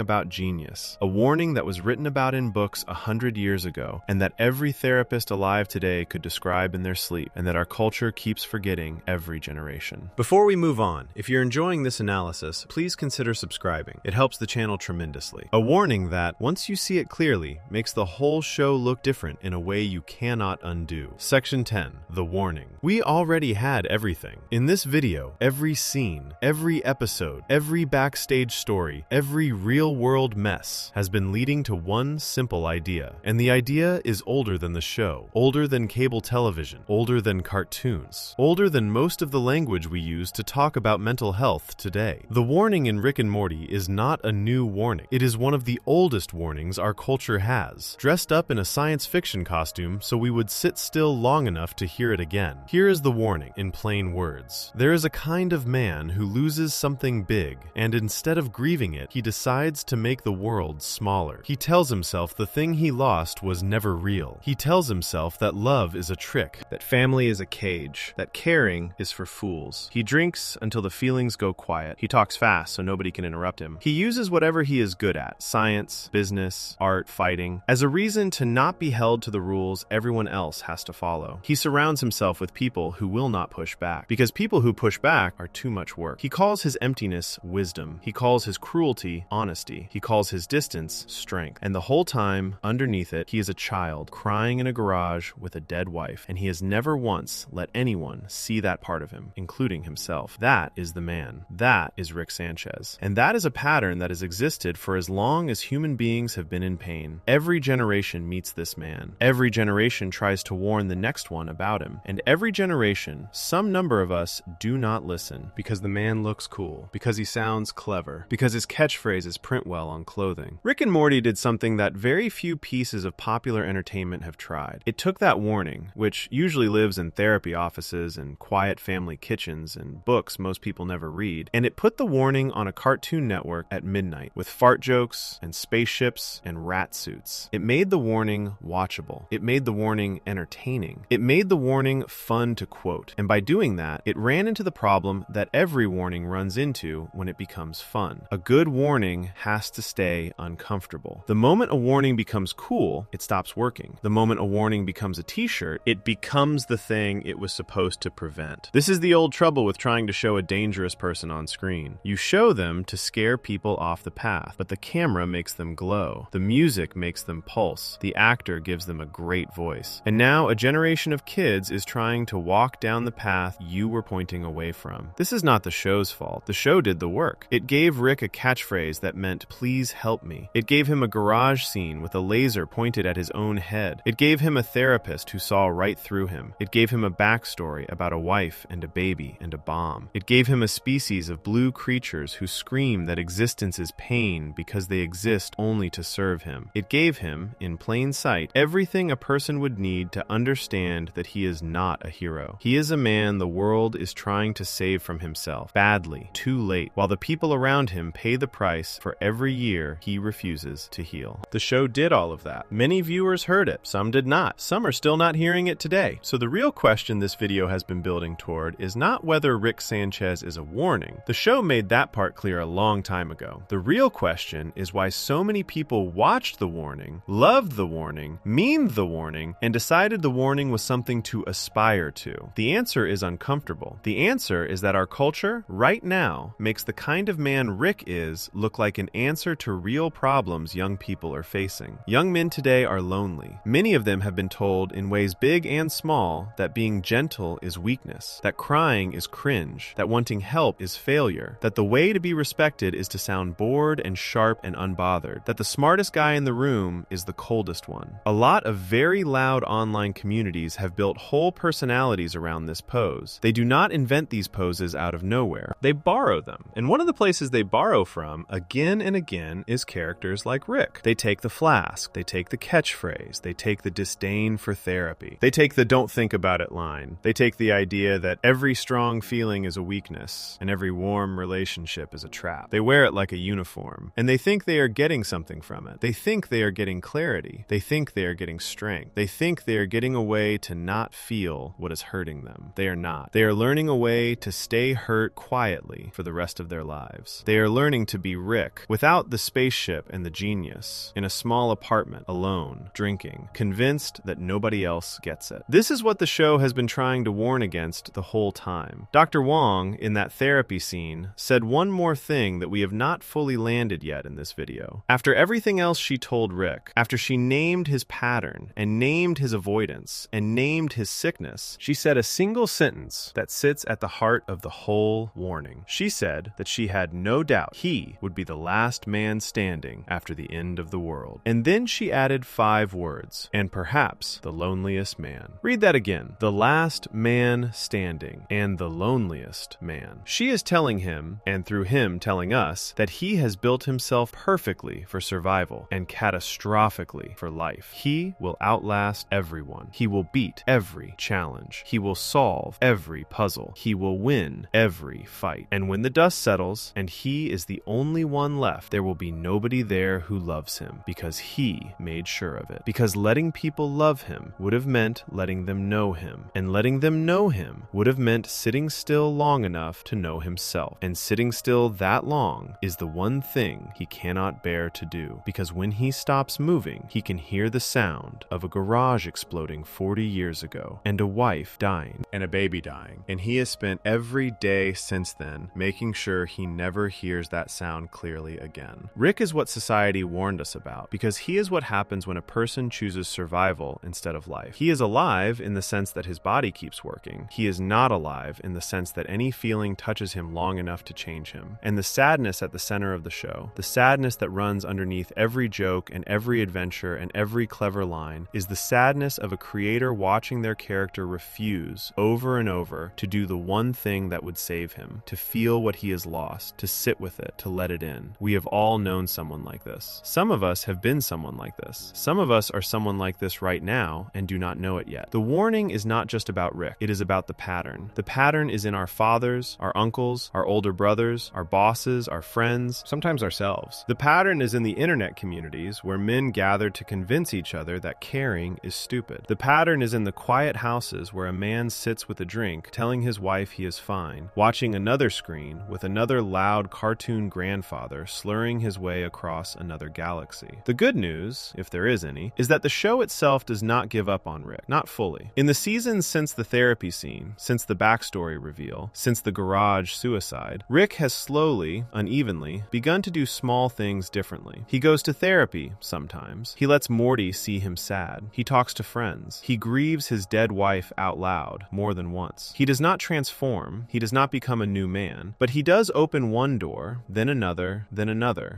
about genius, a warning that was written about in books 100 years ago, and that every therapist alive today could describe in their sleep, and that our culture keeps forgetting every generation. Before we move on, if you're enjoying this analysis, please consider subscribing. It helps the channel tremendously. A warning that, once you see it clearly, makes the whole show look different in a way you cannot undo. Section 10. The warning. We already had everything. In this video, every scene, every episode, every backstage story, every real-world mess has been leading to one simple idea. And the idea is older than the show, older than cable television, older than cartoons, older than most of the language we use to talk about mental health today. The warning in Rick and Morty is not a new warning. It is one of the oldest warnings our culture has, dressed up in a science fiction costume so we would sit still long enough to hear it again. Here is the warning in plain words. There is a kind of man who loses something big, and instead of grieving it, he decides to make the world smaller. He tells himself the thing he lost was never real. He tells himself that love is a trick, that family is a cage, that caring is for fools. He drinks until the feelings go quiet. He talks fast so nobody can interrupt him. He uses whatever he is good at, science, business, art, fighting, as a reason to not be held to the rules everyone else has to follow. He surrounds himself with people who will not push back, because people who push back are too much work. He calls his emptiness wisdom. He calls his cruelty honesty. He calls his distance strength. And the whole time, underneath it, he is a child crying in a garage with a dead wife, and he has never once let anyone see that part of him, including himself. That is the man. That is Rick Sanchez. And that is a pattern that has existed for as long as human beings have been in pain. Every generation meets this man. Every generation tries to warn the next one about him. And every generation, some number of us do not listen, because the man looks cool, because he sounds clever, because his catchphrases print well on clothing. Rick and Morty did something that very few pieces of popular entertainment have tried. It took that warning, which usually lives in therapy offices and quiet family kitchens and books most people never read, and it put the warning on a Cartoon Network at midnight with fart jokes and spaceships and rat suits. It made the warning watchable. It made the warning entertaining. It made the warning fun to quote. And by doing that, it ran into the problem that every warning runs into when it becomes fun. A good warning has to stay uncomfortable. The moment a warning becomes cool, it stops working. The moment a warning becomes a t-shirt, it becomes the thing it was supposed to prevent. This is the old trouble with trying to show a dangerous person on screen. You show them to scare people off the path, but the camera makes them glow. The music makes them pulse. The actor gives them a great voice. And now a generation of kids is trying to walk down the path you were pointing away from. This is not the show's fault. The show did the work. It gave Rick a catchphrase that meant, "Please help me." It gave him a garage scene with a laser pointed at his own head. It gave him a therapist who saw right through him. It gave him a backstory about a wife and a baby and a bomb. It gave him a species of blue creatures who scream that existence is pain because they exist only to serve him. It gave him, in plain sight, everything a person would need to understand that he is not a hero. He is a man the world is trying to save from himself, badly, too late, while the people around him pay the price for every year he refuses to heal. The show did all of that. Many viewers heard it, some did not. Some are still not hearing it today. So the real question this video has been building toward is not whether Rick Sanchez is a warning. The show made that part clear a long time ago. The real question is why so many people watched the warning, loved the warning, memed the warning, and decided the warning was something to aspire to. The answer is uncomfortable. The answer is that our culture, right now, makes the kind of man Rick is look like an answer to real problems young people are facing. Young men today are lonely. Many of them have been told in ways big and small that being gentle is weakness, that crying is cringe, that wanting help is failure, that the way to be respected is to sound bored and sharp and unbothered, that the smartest guy in the room is the coldest one. A lot of very loud online communities have built whole personalities around this pose. They do not invent these poses out of nowhere. They borrow them. And one of the places they borrow from, again and again, is characters like Rick. They take the flask, they take the catchphrase, they take the disdain for therapy, they take the "don't think about it" line, they take the idea that every strong feeling is a weakness, and every warm relationship is a trap. They wear it like a uniform, and they think they are getting something from it. They think they are getting clarity. They think they are getting strength. They think they are getting a way to not feel what is hurting them. They are not. They are learning a way to stay hurt quietly for the rest of their lives. They are learning to be Rick without the spaceship and the genius, in a small apartment, alone, drinking, convinced that nobody else gets it. This is what the show has been trying to warn against the whole time. Dr. Wong, in that therapy scene, said one more thing that we have not fully landed yet in this video. After everything else she told Rick, after she named his pattern, and named his avoidance, and named his sickness, she said a single sentence that sits at the heart of the whole warning. She said that she had no doubt he would be the last man standing after the end of the world. And then she added 5 words, and perhaps the loneliest man. Read that again. The last man standing, and the loneliest man. She is telling him, and through him telling us, that he has built himself perfectly for survival and catastrophically for life. He will outlast everyone. He will beat every challenge. He will solve every puzzle. He will win every fight. And when the dust settles, and he is the only one left, there will be nobody there who loves him, because he made sure of it. Because letting people love him would have meant letting them know him, and letting them know him would have meant sitting still long enough to know himself. And sitting still that long is the one thing he cannot bear to do, because when he stops moving, he can hear the sound of a garage exploding 40 years ago, and a wife dying, and a baby dying. And he has spent every day since then making sure he never hears that sound clearly again. Rick is what society warned us about, because he is what happens when a person chooses survival instead of life. He is alive in the sense that his body keeps working. He is not alive in the sense that any feeling touches him long enough to change him. And the sadness at the center of the show, the sadness that runs underneath every joke and every adventure and every clever line, is the sadness of a creator watching their character refuse over and over to do the one thing that would save him, to feel what he has lost, to sit with it, to let it in. We have all known someone like this. Some of us have been someone like this. Some of us are someone like this right now and do not know it yet. The warning is not just about Rick. It is about the pattern. The pattern is in our fathers, our uncles, our older brothers, our bosses, our friends, sometimes ourselves. The pattern is in the internet communities where men gather to convince each other that caring is stupid. The pattern is in the quiet houses where a man sits with a drink, telling his wife he is fine, watching another screen with another loud cartoon grandfather slurring his way across another galaxy. The good news, if there is any, is that the show itself does not give up on Rick. Not fully. In the seasons since the therapy scene, since the backstory reveal, since the garage suicide, Rick has slowly, unevenly, begun to do small things differently. He goes to therapy sometimes. He lets Morty see him sad. He talks to friends. He grieves his dead wife out loud more than once. He does not transform. He does not become a new man, but he does open one door, then another,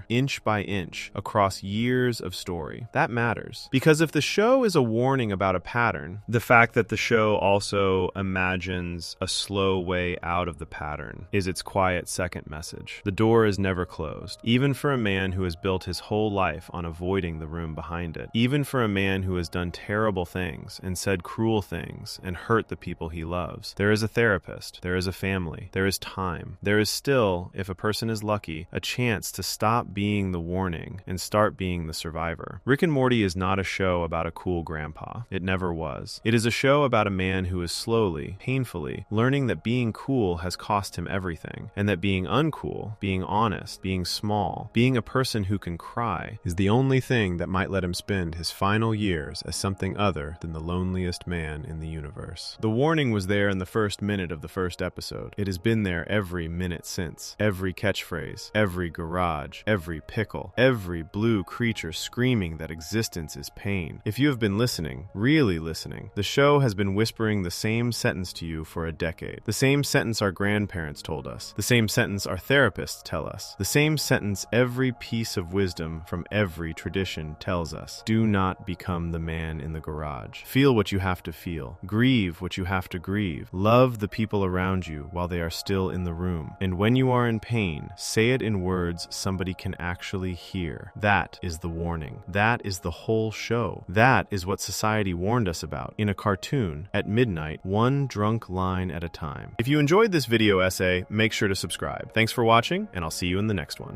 inch by inch, across years of story. That matters. Because if the show is a warning about a pattern, the fact that the show also imagines a slow way out of the pattern is its quiet second message. The door is never closed, even for a man who has built his whole life on avoiding the room behind it, even for a man who has done terrible things and said cruel things and hurt the people he loves. There is a therapist, there is a family, there is time. There is still, if a person is lucky, a chance to stop being the warning and start being the survivor. Rick and Morty is not a show about a cool grandpa. It never was. It is a show about a man who is slowly, painfully, learning that being cool has cost him everything, and that being uncool, being honest, being small, being a person who can cry, is the only thing that might let him spend his final years as something other than the loneliest man in the universe. The warning was there in the first minute of the first episode. It has been there every minute since. Every catchphrase, every garage, every pickle, every blue creature screaming that existence is pain. If you have been listening, really listening, the show has been whispering the same sentence to you for a decade. The same sentence our grandparents told us. The same sentence our therapists tell us. The same sentence every piece of wisdom from every tradition tells us. Do not become the man in the garage. Feel what you have to feel. Grieve what you have to grieve. Love the people around you while they are still in the room. And when you are in pain, say it in words somebody can actually hear. That is the warning. That is the whole show. That is what society warned us about in a cartoon at midnight, one drunk line at a time. time. If you enjoyed this video essay, make sure to subscribe. Thanks for watching, and I'll see you in the next one.